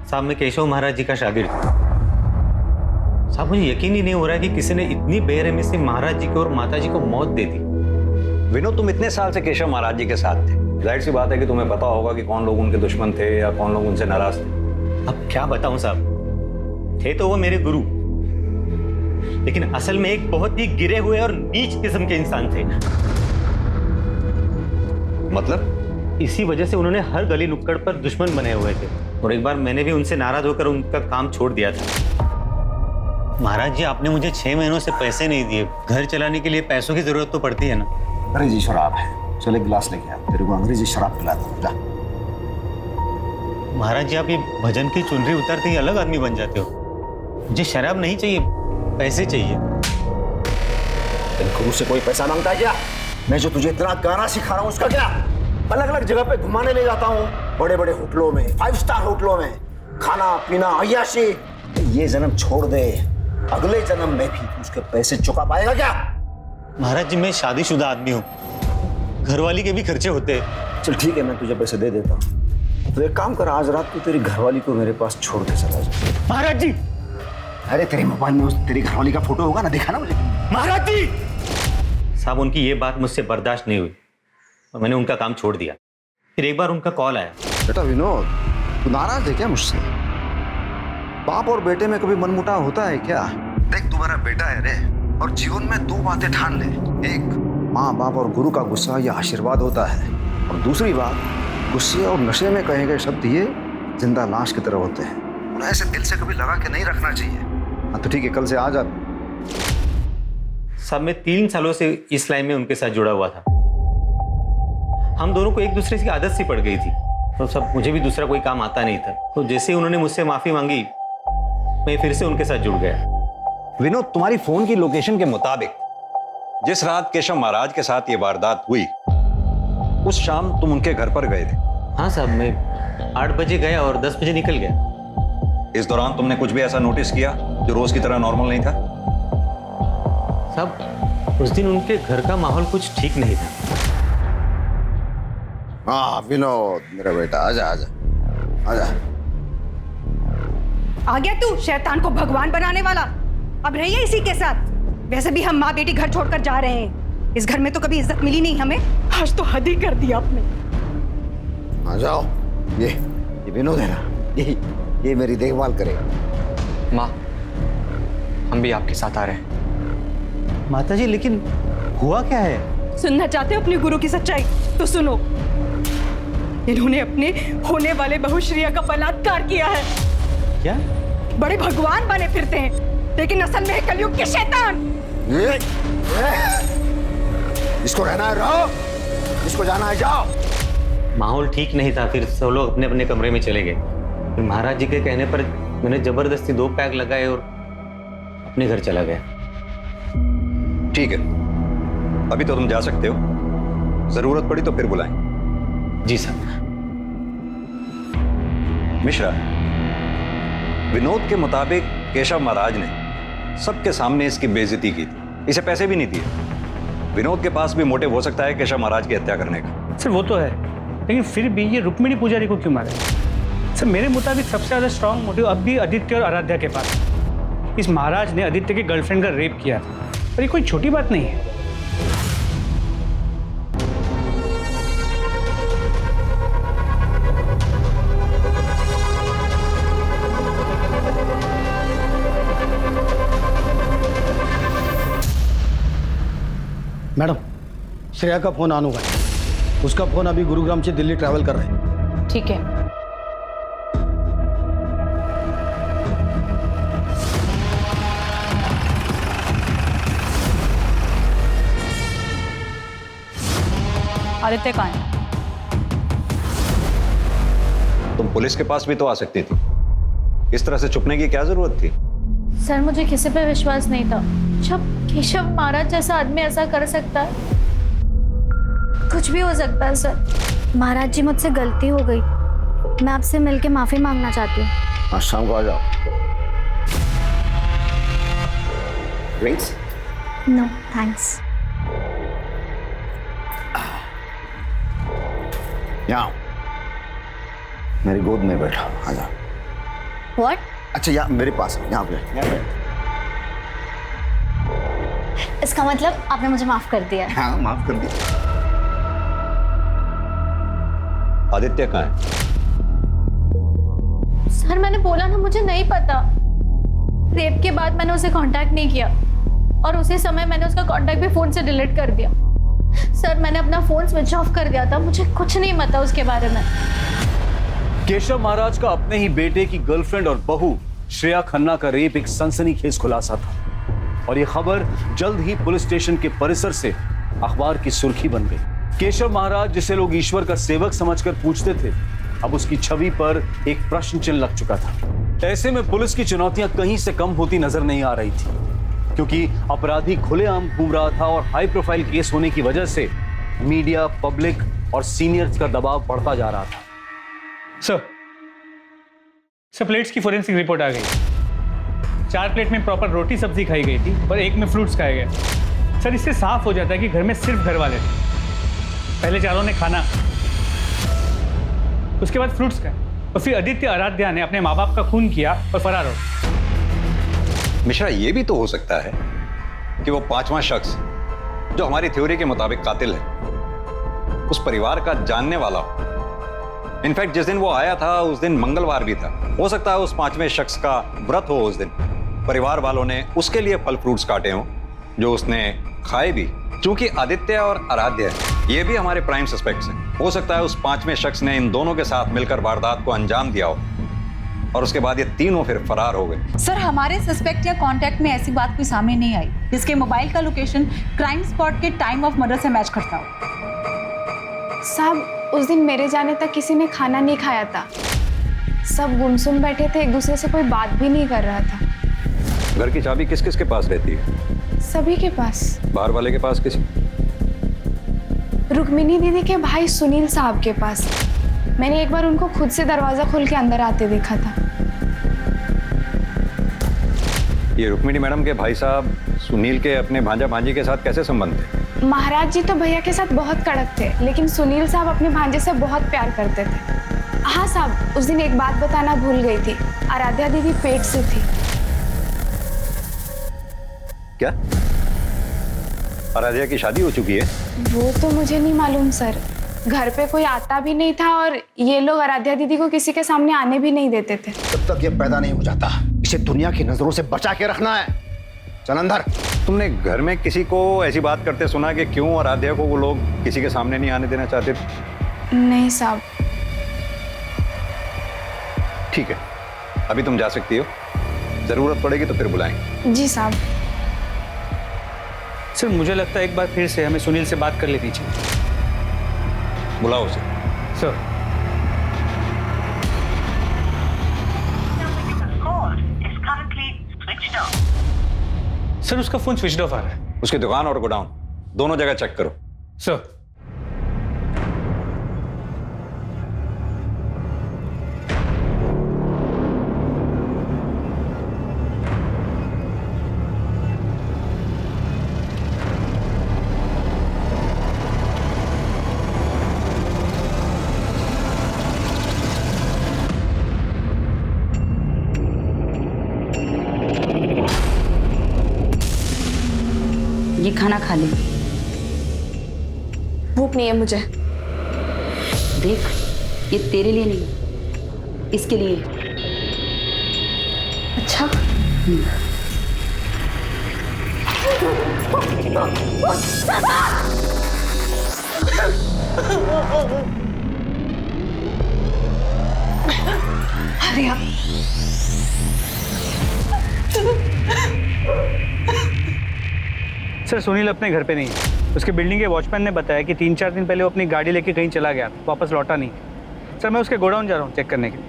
Speaker 20: साहब, मैं केशव महाराज जी का शागिर्द हूँ। साहब, मुझे यकीन ही नहीं हो रहा है कि किसी ने इतनी बेरहमी से महाराज जी को और माता जी को मौत दे दी।
Speaker 18: विनोद, तुम इतने साल से केशव महाराज जी के साथ थे, जाहिर सी बात है कि तुम्हें पता होगा कि कौन लोग उनके दुश्मन थे या कौन लोग उनसे नाराज थे।
Speaker 20: अब क्या बताऊं साहब, थे तो वो मेरे गुरु, लेकिन असल में एक बहुत ही गिरे हुए और नीच किस्म के इंसान थे।
Speaker 18: मतलब?
Speaker 20: इसी वजह से उन्होंने हर गली नुक्कड़ पर दुश्मन बने हुए थे और एक बार मैंने भी उनसे नाराज होकर उनका काम छोड़ दिया था। महाराज जी, आपने मुझे 6 महीनों से पैसे नहीं दिए। घर चलाने के लिए पैसों की जरूरत तो पड़ती है ना।
Speaker 19: अरे जी शराब है, चल एक गिलास लेके आ, तेरे को अंग्रेजी शराब पिला दूं, जा।
Speaker 20: महाराज जी, आप ये भजन की चुनरी उतारते ही अलग आदमी बन जाते हो। मुझे शराब नहीं चाहिए, पैसे चाहिए।
Speaker 19: तेरे गुरु से कोई पैसा मांगता है क्या? मैं जो तुझे इतना गाना सिखा रहा हूँ उसका क्या? अलग अलग जगह पे घुमाने ले जाता हूँ, बड़े बड़े होटलों में, 5 स्टार होटलों में, खाना पीना अय्याशी। ये जन्म छोड़ दे, अगले जन्म में भी तू उसके पैसे चुका पाएगा क्या?
Speaker 20: महाराज जी, मैं शादीशुदा आदमी हूँ, घरवाली के भी खर्चे होते हैं।
Speaker 19: चल ठीक है, मैं तुझे पैसे दे देता हूँ। तो एक काम कर, आज रात को तेरी घरवाली को मेरे पास छोड़ के चला जा।
Speaker 20: महाराज जी!
Speaker 19: अरे तेरे मोबाइल में उस तेरी घरवाली का फोटो होगा ना, दिखा ना मुझे।
Speaker 20: महाराज जी! साहब, उनकी ये बात मुझसे बर्दाश्त नहीं हुई और मैंने उनका काम छोड़ दिया। फिर एक बार उनका कॉल आया।
Speaker 19: बेटा विनोद, तू नाराज है क्या मुझसे? बाप और बेटे में कभी मनमुटाव होता है क्या? देख, तू मेरा बेटा है रे, और जीवन में 2 बातें ठान ले। एक, माँ बाप और गुरु का गुस्सा ये आशीर्वाद होता है, और दूसरी बात, गुस्से और नशे में कहे गए शब्द ये जिंदा लाश की तरह होते हैं। उन्हें ऐसे दिल से कभी लगा के नहीं रखना चाहिए। हाँ तो ठीक है, कल से आ जा।
Speaker 20: साहब, मैं 3 सालों से इस लाइन में उनके साथ जुड़ा हुआ था। हम दोनों को एक दूसरे की आदत सी पड़ गई थी, तो सब मुझे भी दूसरा कोई काम आता नहीं था। तो जैसे ही उन्होंने मुझसे माफी मांगी, मैं फिर से उनके साथ जुड़ गया।
Speaker 21: विनोद, तुम्हारी फोन की लोकेशन के मुताबिक जिस रात केशव महाराज के साथ ये वारदात हुई, उस शाम तुम उनके घर पर गए थे।
Speaker 20: हाँ साहब, मैं 8 बजे गया और 10 बजे निकल गया।
Speaker 21: इस दौरान तुमने कुछ भी ऐसा नोटिस किया जो रोज की तरह नॉर्मल नहीं था?
Speaker 20: साहब, उस दिन उनके घर का माहौल कुछ ठीक नहीं था।
Speaker 19: हाँ विनोद मेरा बेटा, आजा आजा आजा।
Speaker 12: आ गया तू शैतान को भगवान बनाने वाला। अब रहिए इसी के साथ। वैसे भी हम माँ बेटी घर छोड़कर जा रहे हैं। इस घर में तो कभी इज्जत मिली नहीं हमें, आज तो हद ही कर दिया आपने।
Speaker 19: आ जाओ, ये विनोद है ना, ये मेरी देखभाल करेगा।
Speaker 22: माँ, हम भी आपके साथ आ रहे हैं।
Speaker 20: माताजी, लेकिन हुआ क्या है?
Speaker 12: सुनना चाहते हो अपने गुरु की सच्चाई? तो सुनो। इन्होंने अपने होने वाले बहुश्रिया का बलात्कार किया है।
Speaker 20: क्या?
Speaker 12: बड़े भगवान बने फिरते हैं, लेकिन असल में है कलयुग के शैतान।
Speaker 19: जिसको रहना है रहो, जिसको जाना है जाओ।
Speaker 20: माहौल ठीक नहीं था, फिर सब लोग अपने अपने कमरे में चले गए। फिर महाराज जी के कहने पर मैंने जबरदस्ती 2 पैक लगाए और अपने घर चला गया।
Speaker 21: ठीक है, अभी तो तुम जा सकते हो, जरूरत पड़ी तो फिर बुलाएं।
Speaker 20: जी साहब।
Speaker 21: मिश्रा, विनोद के मुताबिक केशव महाराज ने सबके सामने इसकी बेइज्जती की थी, इसे पैसे भी नहीं दिए। विनोद के पास भी मोटिव हो सकता है केशव महाराज की हत्या करने का।
Speaker 14: सर वो तो है, लेकिन फिर भी ये रुक्मिणी पुजारी को क्यों मारे? सर मेरे मुताबिक सबसे ज्यादा स्ट्रांग मोटिव अब भी आदित्य और आराध्या के पास। इस महाराज ने आदित्य के गर्लफ्रेंड का रेप किया था, और ये कोई छोटी बात नहीं है।
Speaker 23: मैडम, श्रेया का फोन ऑन हुआ है। उसका फोन अभी गुरुग्राम से दिल्ली ट्रैवल कर रहे हैं।
Speaker 7: ठीक है। आदित्य कहाँ है?
Speaker 21: तुम पुलिस के पास भी तो आ सकती थी, इस तरह से छुपने की क्या जरूरत थी?
Speaker 2: सर मुझे किसी पे विश्वास नहीं था। जब केशव महाराज जैसा आदमी ऐसा कर सकता है, कुछ भी हो सकता है सर। महाराज जी, मुझसे गलती हो गई, मैं आपसे मिलके माफी मांगना चाहती हूँ।
Speaker 19: आज शाम को आ जाओ। ड्रिंक्स?
Speaker 2: No thanks.
Speaker 19: यहाँ मेरी गोद में बैठा, आ जाओ।
Speaker 2: What?
Speaker 19: अच्छा यहाँ मेरे पास, यहाँ पे।
Speaker 2: इसका मतलब आपने मुझे माफ कर दिया है?
Speaker 19: हाँ, माफ कर दिया।
Speaker 21: आदित्य कहाँ है?
Speaker 2: सर मैंने बोला ना, मुझे नहीं पता। रेप के बाद मैंने उसे कांटेक्ट नहीं किया, और उसी समय मैंने उसका कांटेक्ट भी फोन से डिलीट कर दिया। सर मैंने अपना फोन स्विच ऑफ कर दिया था, मुझे कुछ नहीं पता उसके बारे में।
Speaker 1: केशव महाराज का अपने ही बेटे की गर्लफ्रेंड और बहू श्रेया खन्ना का रेप एक सनसनीखेज खुलासा था और यह खबर जल्द ही पुलिस स्टेशन के परिसर से अखबार की सुर्खी बन गई। केशव महाराज, जिसे लोग ईश्वर का सेवक समझकर पूछते थे, अब उसकी छवि पर एक प्रश्न चिन्ह लग चुका था। ऐसे में पुलिस की चुनौतियां कहीं से कम होती नजर नहीं आ रही थी, क्योंकि अपराधी खुलेआम घूम रहा था और हाई प्रोफाइल केस होने की वजह से मीडिया, पब्लिक और सीनियर्स का दबाव बढ़ता जा रहा था।
Speaker 14: सर प्लेट्स की फोरेंसिक रिपोर्ट आ गई। 4 प्लेट में प्रॉपर रोटी सब्जी खाई गई थी और 1 में फ्रूट्स खाए गए। सर, इससे साफ हो जाता है कि घर में सिर्फ घर वाले थे। पहले चारों ने खाना, उसके बाद फ्रूट्स खाए और फिर आदित्य आराध्या ने अपने माँ बाप का खून किया और फरार हो।
Speaker 21: मिश्रा, ये भी तो हो सकता है कि वो 5वां शख्स जो हमारी थ्योरी के मुताबिक कातिल है उस परिवार का जानने वाला हो। इनफैक्ट जिस दिन वो आया था उस दिन मंगलवार भी था। हो सकता है उस 5वें शख्स का व्रत हो। उस दिन परिवार वालों ने उसके लिए फल फ्रूट्स काटे हों जो उसने खाए भी। चूंकि आदित्य और आराध्य ये भी हमारे प्राइम सस्पेक्ट्स हैं, हो सकता है उस 5वें शख्स ने इन दोनों के साथ मिलकर वारदात को अंजाम दिया हो और उसके बाद ये तीनों फिर फरार हो गए।
Speaker 4: सर, हमारे सस्पेक्ट या कांटेक्ट में ऐसी बात कोई सामने नहीं आई जिसके मोबाइल का लोकेशन क्राइम स्पॉट के टाइम ऑफ मर्डर से मैच करता हो।
Speaker 6: साहब, उस दिन मेरे जाने तक किसी ने खाना नहीं खाया था। सब गुमसुम बैठे थे, एक दूसरे से कोई बात भी नहीं कर रहा था।
Speaker 21: घर की चाबी किस किस के पास रहती है?
Speaker 6: सभी के पास।
Speaker 21: बाहर वाले के पास किसी?
Speaker 6: रुक्मिनी दीदी के भाई सुनील साहब के पास। मैंने एक बार उनको खुद से दरवाजा खोल के अंदर आते देखा था।
Speaker 21: ये रुक्मिणी मैडम के भाई साहब सुनील के अपने भांजा भांजी के साथ कैसे संबंध थे?
Speaker 6: महाराज जी तो भैया के साथ बहुत कड़क थे, लेकिन सुनील साहब अपने भांजे से बहुत प्यार करते थे। हाँ साहब, उस दिन एक बात बताना भूल गई थी। आराध्या दीदी पेट से थी।
Speaker 21: क्या आराध्या की शादी हो चुकी है?
Speaker 6: वो तो मुझे नहीं मालूम सर। घर पे कोई आता भी नहीं था और ये लोग आराध्या दीदी को किसी के सामने आने भी नहीं देते थे।
Speaker 19: जब तक ये पैदा नहीं हो जाता, इसे दुनिया की नजरों से बचा के रखना है। चल अंदर।
Speaker 21: तुमने घर में किसी को ऐसी बात करते सुना कि क्यों आराध्या को वो लोग किसी के सामने नहीं आने देना चाहते थे?
Speaker 6: नहीं साहब।
Speaker 21: ठीक है, अभी तुम जा सकती हो। जरूरत पड़ेगी तो फिर बुलाएंगे।
Speaker 6: जी साहब।
Speaker 14: सर, मुझे लगता है एक बार फिर से हमें सुनील से बात कर लेनी चाहिए।
Speaker 21: बुलाओ उसे।
Speaker 14: सर। सर, उसका फोन स्विच ऑफ आ रहा है।
Speaker 21: उसकी दुकान और गोडाउन दोनों जगह चेक करो।
Speaker 14: सर।
Speaker 4: ये खाना खा ले।
Speaker 6: भूख नहीं है मुझे।
Speaker 4: देख, ये तेरे लिए नहीं, इसके लिए।
Speaker 6: अच्छा।
Speaker 4: अरे अब
Speaker 14: सर, सुनील अपने घर पे नहीं है। उसके बिल्डिंग के वॉचमैन ने बताया कि 3-4 दिन पहले वो अपनी गाड़ी लेके कहीं चला गया, वापस लौटा नहीं। सर, मैं उसके गोडाउन जा रहा हूँ चेक करने के लिए।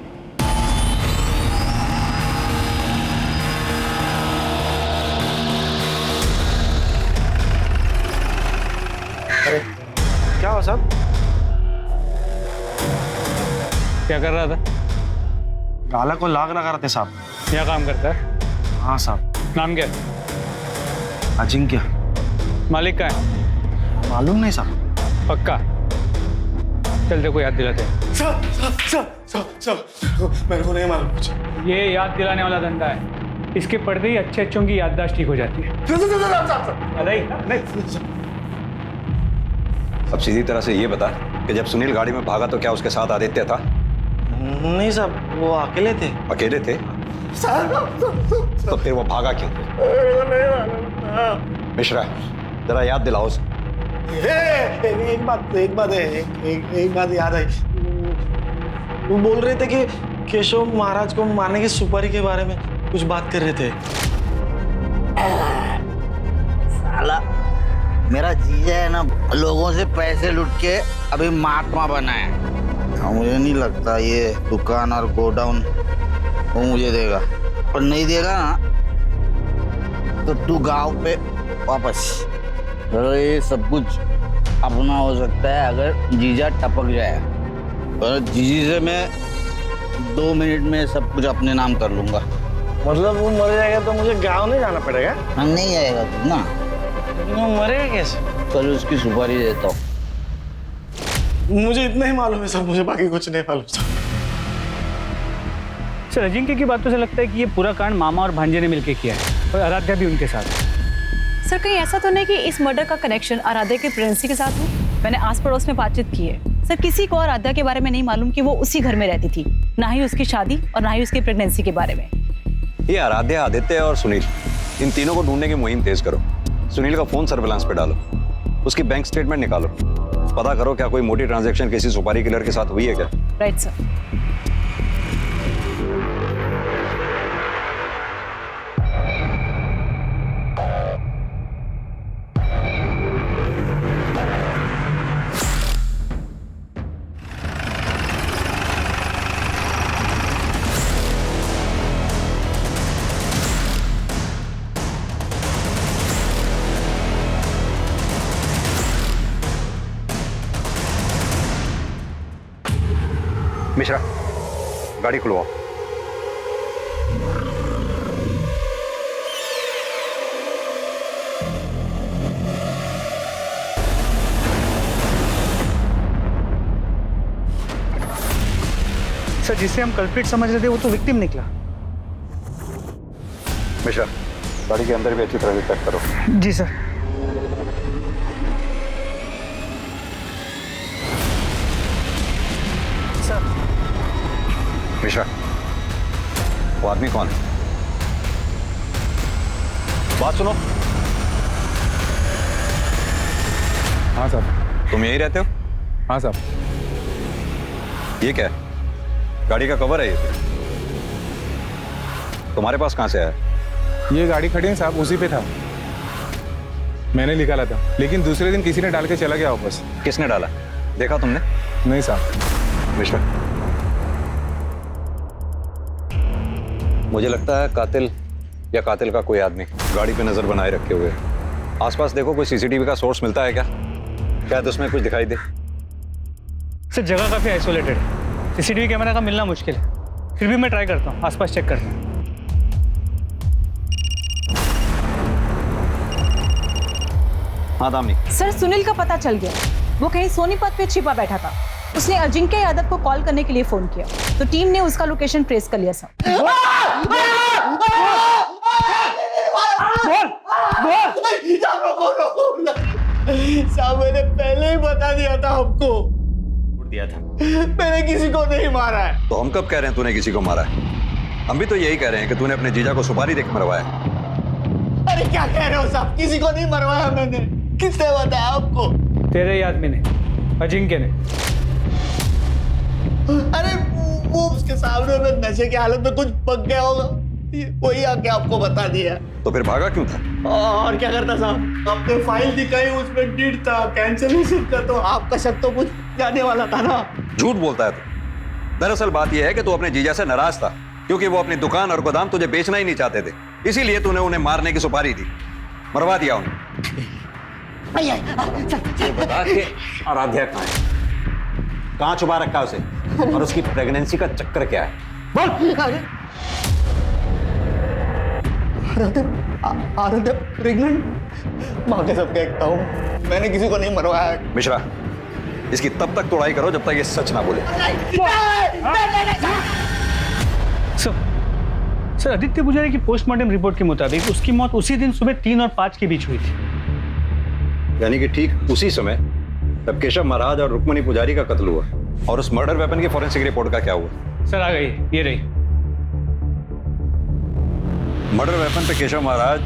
Speaker 23: अरे क्या हुआ साहब?
Speaker 14: क्या कर रहा था?
Speaker 23: गाला को लाग लगा रहे थे साहब।
Speaker 14: क्या काम करता है?
Speaker 23: हाँ साहब।
Speaker 14: नाम क्या?
Speaker 23: अजिंक्य।
Speaker 14: मालिक का है?
Speaker 23: मालूम नहीं साहब।
Speaker 14: पक्का? चल देखो, याद दिलाते हैं।
Speaker 23: मेरे को नहीं मालूम कुछ।
Speaker 14: ये याद दिलाने वाला धंधा है। इसके पढ़ते ही अच्छे अच्छों की याददाश्त ठीक हो जाती है।
Speaker 21: अब सीधी तरह से ये बता कि जब सुनील गाड़ी में भागा तो क्या उसके साथ आदित्य था?
Speaker 23: नहीं साहब, वो अकेले थे।
Speaker 21: अकेले थे? तो फिर वो भागा क्यों? मिश्रा, जरा याद दिलाओ उसे।
Speaker 23: एक बात याद आई।
Speaker 5: वो बोल रहे थे कि केशव महाराज को मारने की सुपारी के बारे में कुछ बात कर रहे थे।
Speaker 9: साला मेरा जीजा है ना, लोगों से पैसे लूट के अभी महात्मा बना है। मुझे नहीं लगता ये दुकान और गोडाउन वो मुझे देगा, और नहीं देगा ना तो तू गांव पे वापस। तो ये सब कुछ अपना हो सकता है अगर जीजा टपक जाए, और जीजी से मैं 2 मिनट में सब कुछ अपने नाम कर लूंगा।
Speaker 5: मतलब वो मर जाएगा तो मुझे गांव नहीं जाना पड़ेगा?
Speaker 9: हाँ, नहीं जाएगा तू ना।
Speaker 5: वो मरेगा कैसे?
Speaker 9: कल उसकी सुपारी देता हूँ।
Speaker 5: मुझे इतना ही मालूम है सर, मुझे बाकी कुछ नहीं मालूम सर।
Speaker 14: सर अजिंक्य की बातों से लगता है कि ये पूरा कांड मामा और भांजे ने मिलकर किया है, और आराध्या भी उनके साथ है।
Speaker 7: सर कहीं ऐसा तो नहीं कि इस मर्डर का कनेक्शन आराध्या के प्रेगनेंसी के साथ हो? मैंने आस पड़ोस में बातचीत की है सर, किसी को आराध्या के बारे में नहीं मालूम कि वो उसी घर में रहती थी, ना ही उसकी शादी और ना ही उसकी प्रेगनेंसी के बारे में।
Speaker 21: ये आराध्या, आदित्य और सुनील, इन तीनों को ढूंढने की मुहिम तेज करो। सुनील का फोन सर्विलांस पे डालो, उसकी बैंक स्टेटमेंट निकालो, पता करो क्या कोई मोटी ट्रांजैक्शन किसी सुपारी किलर के साथ हुई है क्या।
Speaker 7: Right sir.
Speaker 21: मिश्रा, गाड़ी खुलवाओ।
Speaker 14: सर जिसे हम कल्प्रिट समझ रहे थे वो तो विक्टिम निकला।
Speaker 21: मिश्रा, गाड़ी के अंदर भी अच्छी तरह से चेक करो।
Speaker 14: जी सर।
Speaker 21: मिश्रा, वो आदमी कौन है? बात सुनो।
Speaker 15: हाँ सर।
Speaker 21: तुम यहीं रहते हो?
Speaker 15: हाँ सर।
Speaker 21: ये क्या है? गाड़ी का कवर है ये? तुम्हारे पास कहाँ से आया?
Speaker 15: ये गाड़ी खड़ी है साहब, उसी पे था। मैंने निकाला था, लेकिन दूसरे दिन किसी ने डाल के चला गया वापस।
Speaker 21: किसने डाला? देखा तुमने?
Speaker 15: नहीं साहब।
Speaker 21: मिश्रा, मुझे लगता है कातिल या कातिल का कोई आदमी गाड़ी पे नजर बनाए रखे हुए है। आसपास देखो, कोई सीसीटीवी का सोर्स मिलता है क्या? शायद उसमें कुछ दिखाई दे।
Speaker 14: सर जगह काफी आइसोलेटेड है, सीसीटीवी कैमरा का मिलना मुश्किल है, फिर भी मैं ट्राई करता हूँ आसपास चेक करने।
Speaker 21: हाँ दामिनी।
Speaker 4: सर सुनील का पता चल गया, वो कहीं सोनीपत पे छिपा बैठा था। उसने अजिंक्य यादव को कॉल करने के लिए फोन किया, तो टीम ने उसका लोकेशन ट्रेस कर लिया सर।
Speaker 5: साहब मैंने पहले ही बता दिया था आपको।
Speaker 21: दिया था।
Speaker 5: मैंने किसी को नहीं मारा है।
Speaker 21: तो हम कब कह रहे हैं तूने किसी को मारा है? हम भी तो यही कह रहे हैं कि तूने अपने जीजा को सुपारी देकर मरवाया।
Speaker 5: अरे क्या कह रहे हो साहब, किसी को नहीं मरवाया मैंने। किसने बताया आपको?
Speaker 14: तेरे ही आदमी ने, अजिंक्य ने।
Speaker 5: अरे वो उसके सामने में नशे की हालत में कुछ पक गया होगा, वही आके आपको बता दिया।
Speaker 21: तो फिर भागा क्यों था?
Speaker 5: और क्या करता साहब, आपने फाइल दिखाई, उसमें डेट था, कैंसिलेशन का, तो आपका शक तो कुछ जाने वाला था ना।
Speaker 21: झूठ बोलता है तू। दरअसल बात यह है कि तू अपने जीजा से नाराज था, क्योंकि वो अपनी दुकान और गोदाम तुझे बेचना ही नहीं चाहते थे, इसीलिए तूने उन्हें मारने की सुपारी दी, मरवा दिया उन्हें। ये बता कि आराध्या कहाँ है? कहाँ छुपा रखा है उसे? और उसकी प्रेगनेंसी का चक्कर क्या है? बोल।
Speaker 5: आराध्या प्रेग्नेंट? माँ के सब कहता हूँ, मैंने किसी को नहीं मरवाया।
Speaker 21: मिश्रा, इसकी तब तक तोड़ाई करो जब तक ये सच ना बोले।
Speaker 14: सर आदित्य पुजारी की पोस्टमार्टम रिपोर्ट के मुताबिक उसकी मौत उसी दिन सुबह 3 और 5 के बीच हुई थी।
Speaker 21: यानी कि ठीक उसी समय जब केशव महाराज और रुक्मणी पुजारी का कत्ल हुआ। और उस मर्डर वेपन की फॉरेंसिक रिपोर्ट का क्या हुआ?
Speaker 14: सर आ गई, ये रही।
Speaker 21: मर्डर वेपन पे केशव महाराज,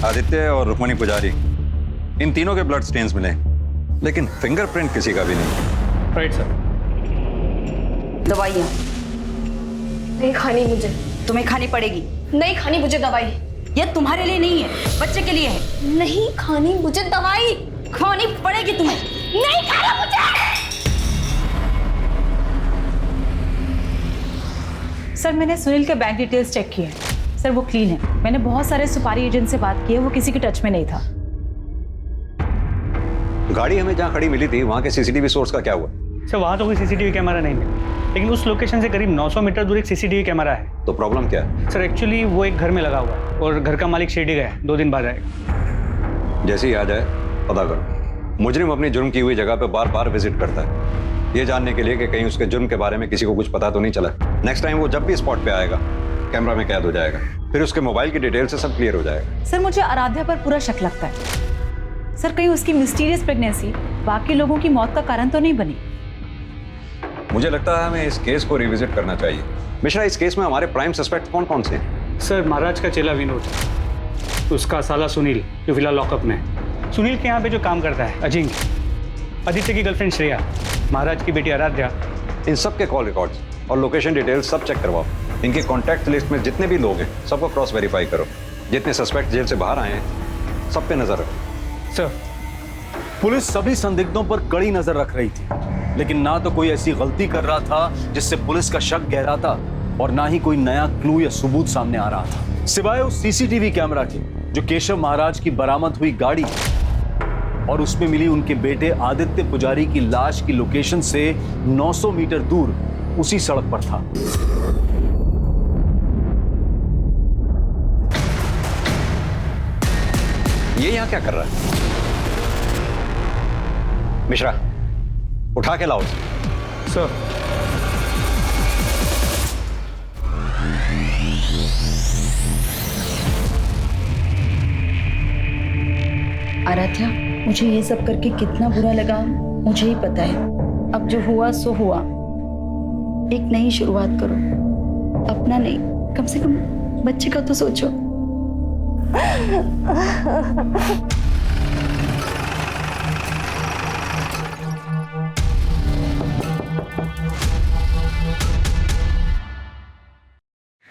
Speaker 21: आदित्य और रुक्मणी पुजारी, इन तीनों के ब्लड स्टेन्स मिले, लेकिन फिंगरप्रिंट किसी का भी नहीं।
Speaker 14: Right sir.
Speaker 8: दवाइयाँ
Speaker 3: नहीं खानी मुझे।
Speaker 8: तुम्हें खानी पड़ेगी।
Speaker 3: नहीं खानी मुझे दवाई।
Speaker 8: ये तुम्हारे लिए नहीं है, बच्चे के लिए है।
Speaker 3: नहीं खानी मुझे दवाई।
Speaker 8: खानी पड़ेगी तुम्हें।
Speaker 3: नहीं खाना मुझे।
Speaker 4: सर मैंने सुनील के बैंक डिटेल्स चेक किए हैं। सर वो क्लीन है। मैंने बहुत सारे सुपारी एजेंट से बात की है, वो किसी के टच में नहीं था।
Speaker 21: गाड़ी हमें जहाँ खड़ी मिली थी वहाँ के सीसीटीवी सोर्स का क्या हुआ?
Speaker 14: सर वहाँ तो कोई सीसीटीवी कैमरा नहीं मिला, लेकिन उस लोकेशन से करीब 900 मीटर दूर एक सीसीटीवी कैमरा है।
Speaker 21: तो प्रॉब्लम क्या है?
Speaker 14: सर एक्चुअली वो एक घर में लगा हुआ है और घर का मालिक शिरडी गया है, 2 दिन बाद आएगा।
Speaker 21: जैसे ही आ जाए पता करो। मुजरिम अपनी जुर्म की हुई जगह पे बार बार विजिट करता है, ये जानने के लिए कि कहीं उसके जुर्म के बारे में किसी को कुछ पता तो नहीं चला। नेक्स्ट टाइम वो जब भी स्पॉट पे आएगा कैमरा में कैद हो जाएगा, फिर उसके मोबाइल की डिटेल से सब क्लियर हो जाएगा।
Speaker 4: सर मुझे आराध्या पर पूरा शक लगता है। सर कहीं उसकी मिस्टीरियस प्रेगनेंसी बाकी लोगों की मौत का कारण तो नहीं बनी?
Speaker 21: मुझे लगता है हमें इस केस को रिविजिट करना चाहिए। मिश्रा, इस केस में हमारे प्राइम सस्पेक्ट कौन कौन से हैं?
Speaker 14: सर महाराज का चेला विनोद, उसका साला सुनील जो फिलहाल लॉकअप में है, सुनील के यहाँ पे जो काम करता है अजिंक्य, आदित्य की गर्लफ्रेंड श्रेया, महाराज की बेटी आराध्या,
Speaker 21: इन सब के कॉल रिकॉर्ड्स और लोकेशन डिटेल्स सब चेक करवाओ। इनके कॉन्टैक्ट लिस्ट में जितने भी लोग हैं सबको क्रॉस वेरीफाई करो। जितने सस्पेक्ट जेल से बाहर आए हैं सब पे नजर रखो।
Speaker 1: सर पुलिस सभी संदिग्धों पर कड़ी नजर रख रही थी, लेकिन ना तो कोई ऐसी गलती कर रहा था जिससे पुलिस का शक गहराता और ना ही कोई नया क्लू या सबूत सामने आ रहा था, सिवाय उस सीसीटीवी कैमरा के जो केशव महाराज की बरामद हुई गाड़ी और उसमें मिली उनके बेटे आदित्य पुजारी की लाश की लोकेशन से 900 मीटर दूर उसी सड़क पर था।
Speaker 21: ये यहां क्या कर रहा है? मिश्रा, उठा के लाओ।
Speaker 14: सर
Speaker 8: आराध्या, मुझे ये सब करके कितना बुरा लगा मुझे ही पता है। अब जो हुआ सो हुआ। एक नई शुरुआत करो, अपना नहीं, कम से कम बच्चे का तो सोचो।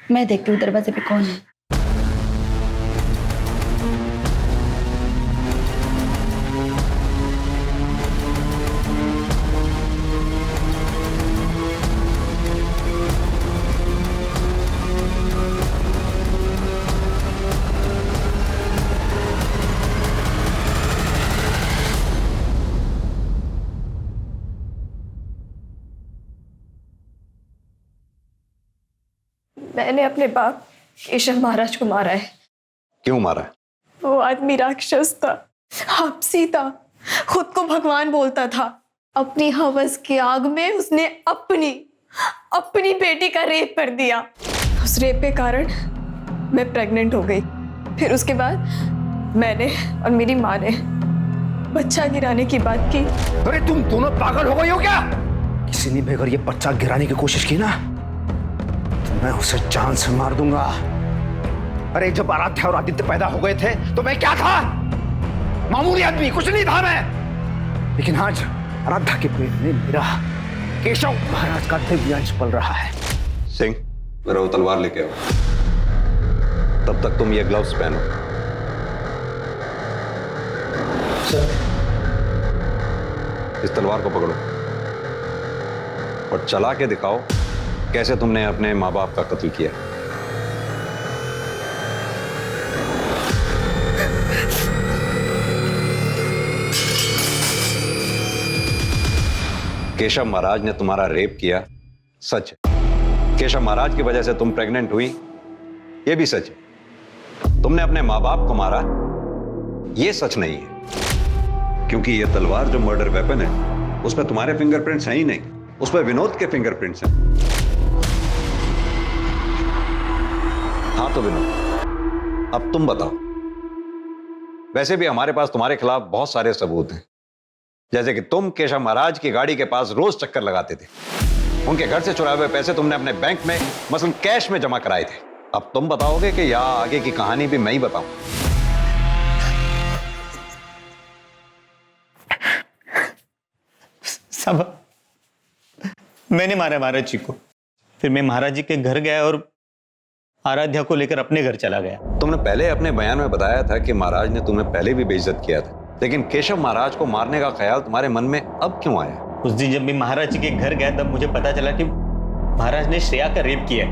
Speaker 8: मैं देखती हूँ दरवाजे पे कौन है।
Speaker 3: मैंने अपने बाप केशव महाराज को मारा है।
Speaker 21: क्यों मारा है?
Speaker 3: वो आदमी राक्षस था, आपसी था, खुद को भगवान बोलता था। अपनी हवस की आग में उसने अपनी बेटी का रेप कर दिया। उस रेप के कारण मैं प्रेग्नेंट हो गई। फिर उसके बाद मैंने और मेरी माँ ने बच्चा गिराने की बात की।
Speaker 19: अरे तुम दोनों पागल हो गई हो क्या? किसी ने भी अगर ये बच्चा गिराने की कोशिश की ना तो मैं उसे जान से मार दूंगा। अरे जब आराध्या और आदित्य पैदा हो गए थे तो मैं क्या था? मामूली आदमी, कुछ नहीं था मैं। लेकिन आज आराध्या के पेट में मेरा केशव महाराज का दिव्य अंश पल रहा है।
Speaker 21: सिंह, मेरा वो तलवार लेके आओ। तब तक तुम ये ग्लव्स पहनो। इस तलवार को पकड़ो और चला के दिखाओ कैसे तुमने अपने माँ बाप का कत्ल किया। केशव महाराज ने तुम्हारा रेप किया, सच है। केशव महाराज की वजह से तुम प्रेग्नेंट हुई, यह भी सच है। तुमने अपने माँ बाप को मारा, यह सच नहीं है, क्योंकि यह तलवार जो मर्डर वेपन है उस पर तुम्हारे फिंगरप्रिंट्स हैं ही नहीं, उस पर विनोद के फिंगरप्रिंट्स हैं। हाँ तो विनोद, अब तुम बताओ। वैसे भी हमारे पास तुम्हारे खिलाफ बहुत सारे सबूत हैं, जैसे कि तुम केशव महाराज की गाड़ी के पास रोज चक्कर लगाते थे। उनके घर से चुराए हुए पैसे तुमने अपने बैंक में मसलन कैश में जमा कराए थे। अब तुम बताओगे कि या आगे की कहानी भी मैं ही बताऊं?
Speaker 5: सब
Speaker 20: मैंने मारा महाराज जी को। फिर मैं महाराज जी के घर गया और आराध्या को लेकर अपने घर चला गया।
Speaker 21: तुमने पहले अपने बयान में बताया था कि महाराज ने तुम्हें पहले भी बेइज्जत किया था, लेकिन केशव महाराज को मारने का ख्याल तुम्हारे मन में अब क्यों आया?
Speaker 20: उस दिन जब मैं महाराज जी के घर गया तब मुझे पता चला कि महाराज ने श्रेया का रेप किया है,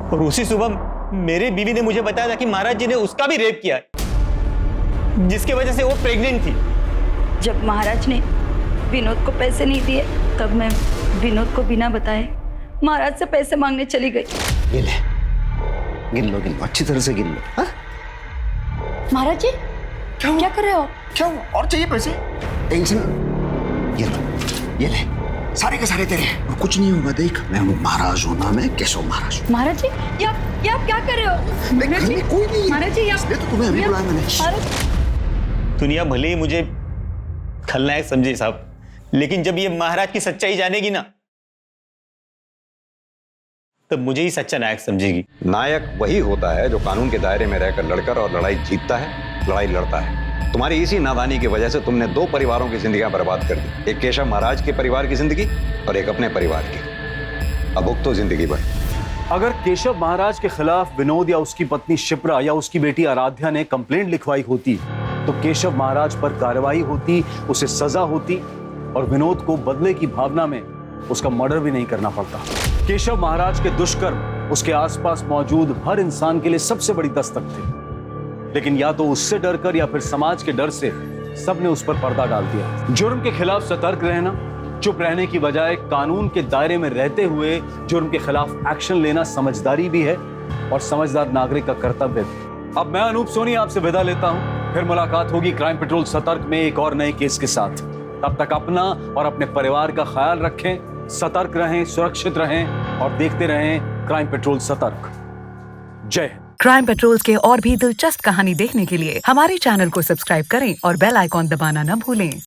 Speaker 20: और उसी सुबह मेरी बीवी ने मुझे बताया था कि महाराज जी ने उसका भी रेप किया है, जिसकी वजह से वो प्रेग्नेंट थी।
Speaker 8: जब महाराज ने विनोद को पैसे नहीं दिए तब मैं विनोद को बिना बताए महाराज से पैसे मांगने चली गई।
Speaker 19: गिन लो अच्छी तरह से गिन लो। हाँ?
Speaker 8: महाराज जी क्या कर रहे हो?
Speaker 19: क्या और चाहिए पैसे? टेंशन ये ले सारे के सारे तेरे हैं और कुछ नहीं होगा। देख मैं हूँ महाराज हूँ ना, मैं केशव महाराज।
Speaker 8: महाराज जी ये आप क्या कर रहे हो? महाराज जी
Speaker 19: कोई नहीं।
Speaker 8: महाराज जी
Speaker 19: इसलिए तो तुम्हें अभी बुलाया मैंने।
Speaker 20: दुनिया भले ही मुझे खलनायक समझे साहब, लेकिन जब ये महाराज की सच्चाई जानेगी ना तब मुझे ही सच्चा नायक समझेगी।
Speaker 21: नायक वही होता है जो कानून के दायरे में रहकर लड़कर और लड़ाई जीतता है, लड़ाई लड़ता है। तुम्हारी इसी नादानी की वजह से तुमने 2 परिवारों की जिंदगियां बर्बाद कर दी, एक केशव महाराज के परिवार की जिंदगी और एक अपने परिवार की। अब भुगतो जिंदगी भर।
Speaker 1: अगर केशव महाराज के खिलाफ विनोद या उसकी पत्नी शिप्रा या उसकी बेटी आराध्या ने कंप्लेंट लिखवाई होती तो केशव महाराज पर कार्रवाई होती, उसे सजा होती और विनोद को बदले की भावना में उसका मर्डर भी नहीं करना पड़ता। केशव महाराज के दुष्कर्म उसके आसपास मौजूद हर इंसान के लिए सबसे बड़ी दस्तक थे, लेकिन या तो उससे डरकर या फिर समाज के डर से सबने उस पर पर्दा डाल दिया। जुर्म के खिलाफ सतर्क रहना, चुप रहने की बजाय कानून के दायरे में रहते हुए जुर्म के खिलाफ एक्शन लेना समझदारी भी है और समझदार नागरिक का कर्तव्य भी। अब मैं अनूप सोनी आपसे विदा लेता हूं, फिर मुलाकात होगी क्राइम पेट्रोल सतर्क में एक और नए केस के साथ। तब तक अपना और अपने परिवार का ख्याल रखें, सतर्क रहें, सुरक्षित रहें और देखते रहें क्राइम पेट्रोल सतर्क। जय हिंद।
Speaker 10: क्राइम पेट्रोल के और भी दिलचस्प कहानी देखने के लिए हमारे चैनल को सब्सक्राइब करें और बेल आइकॉन दबाना न भूलें।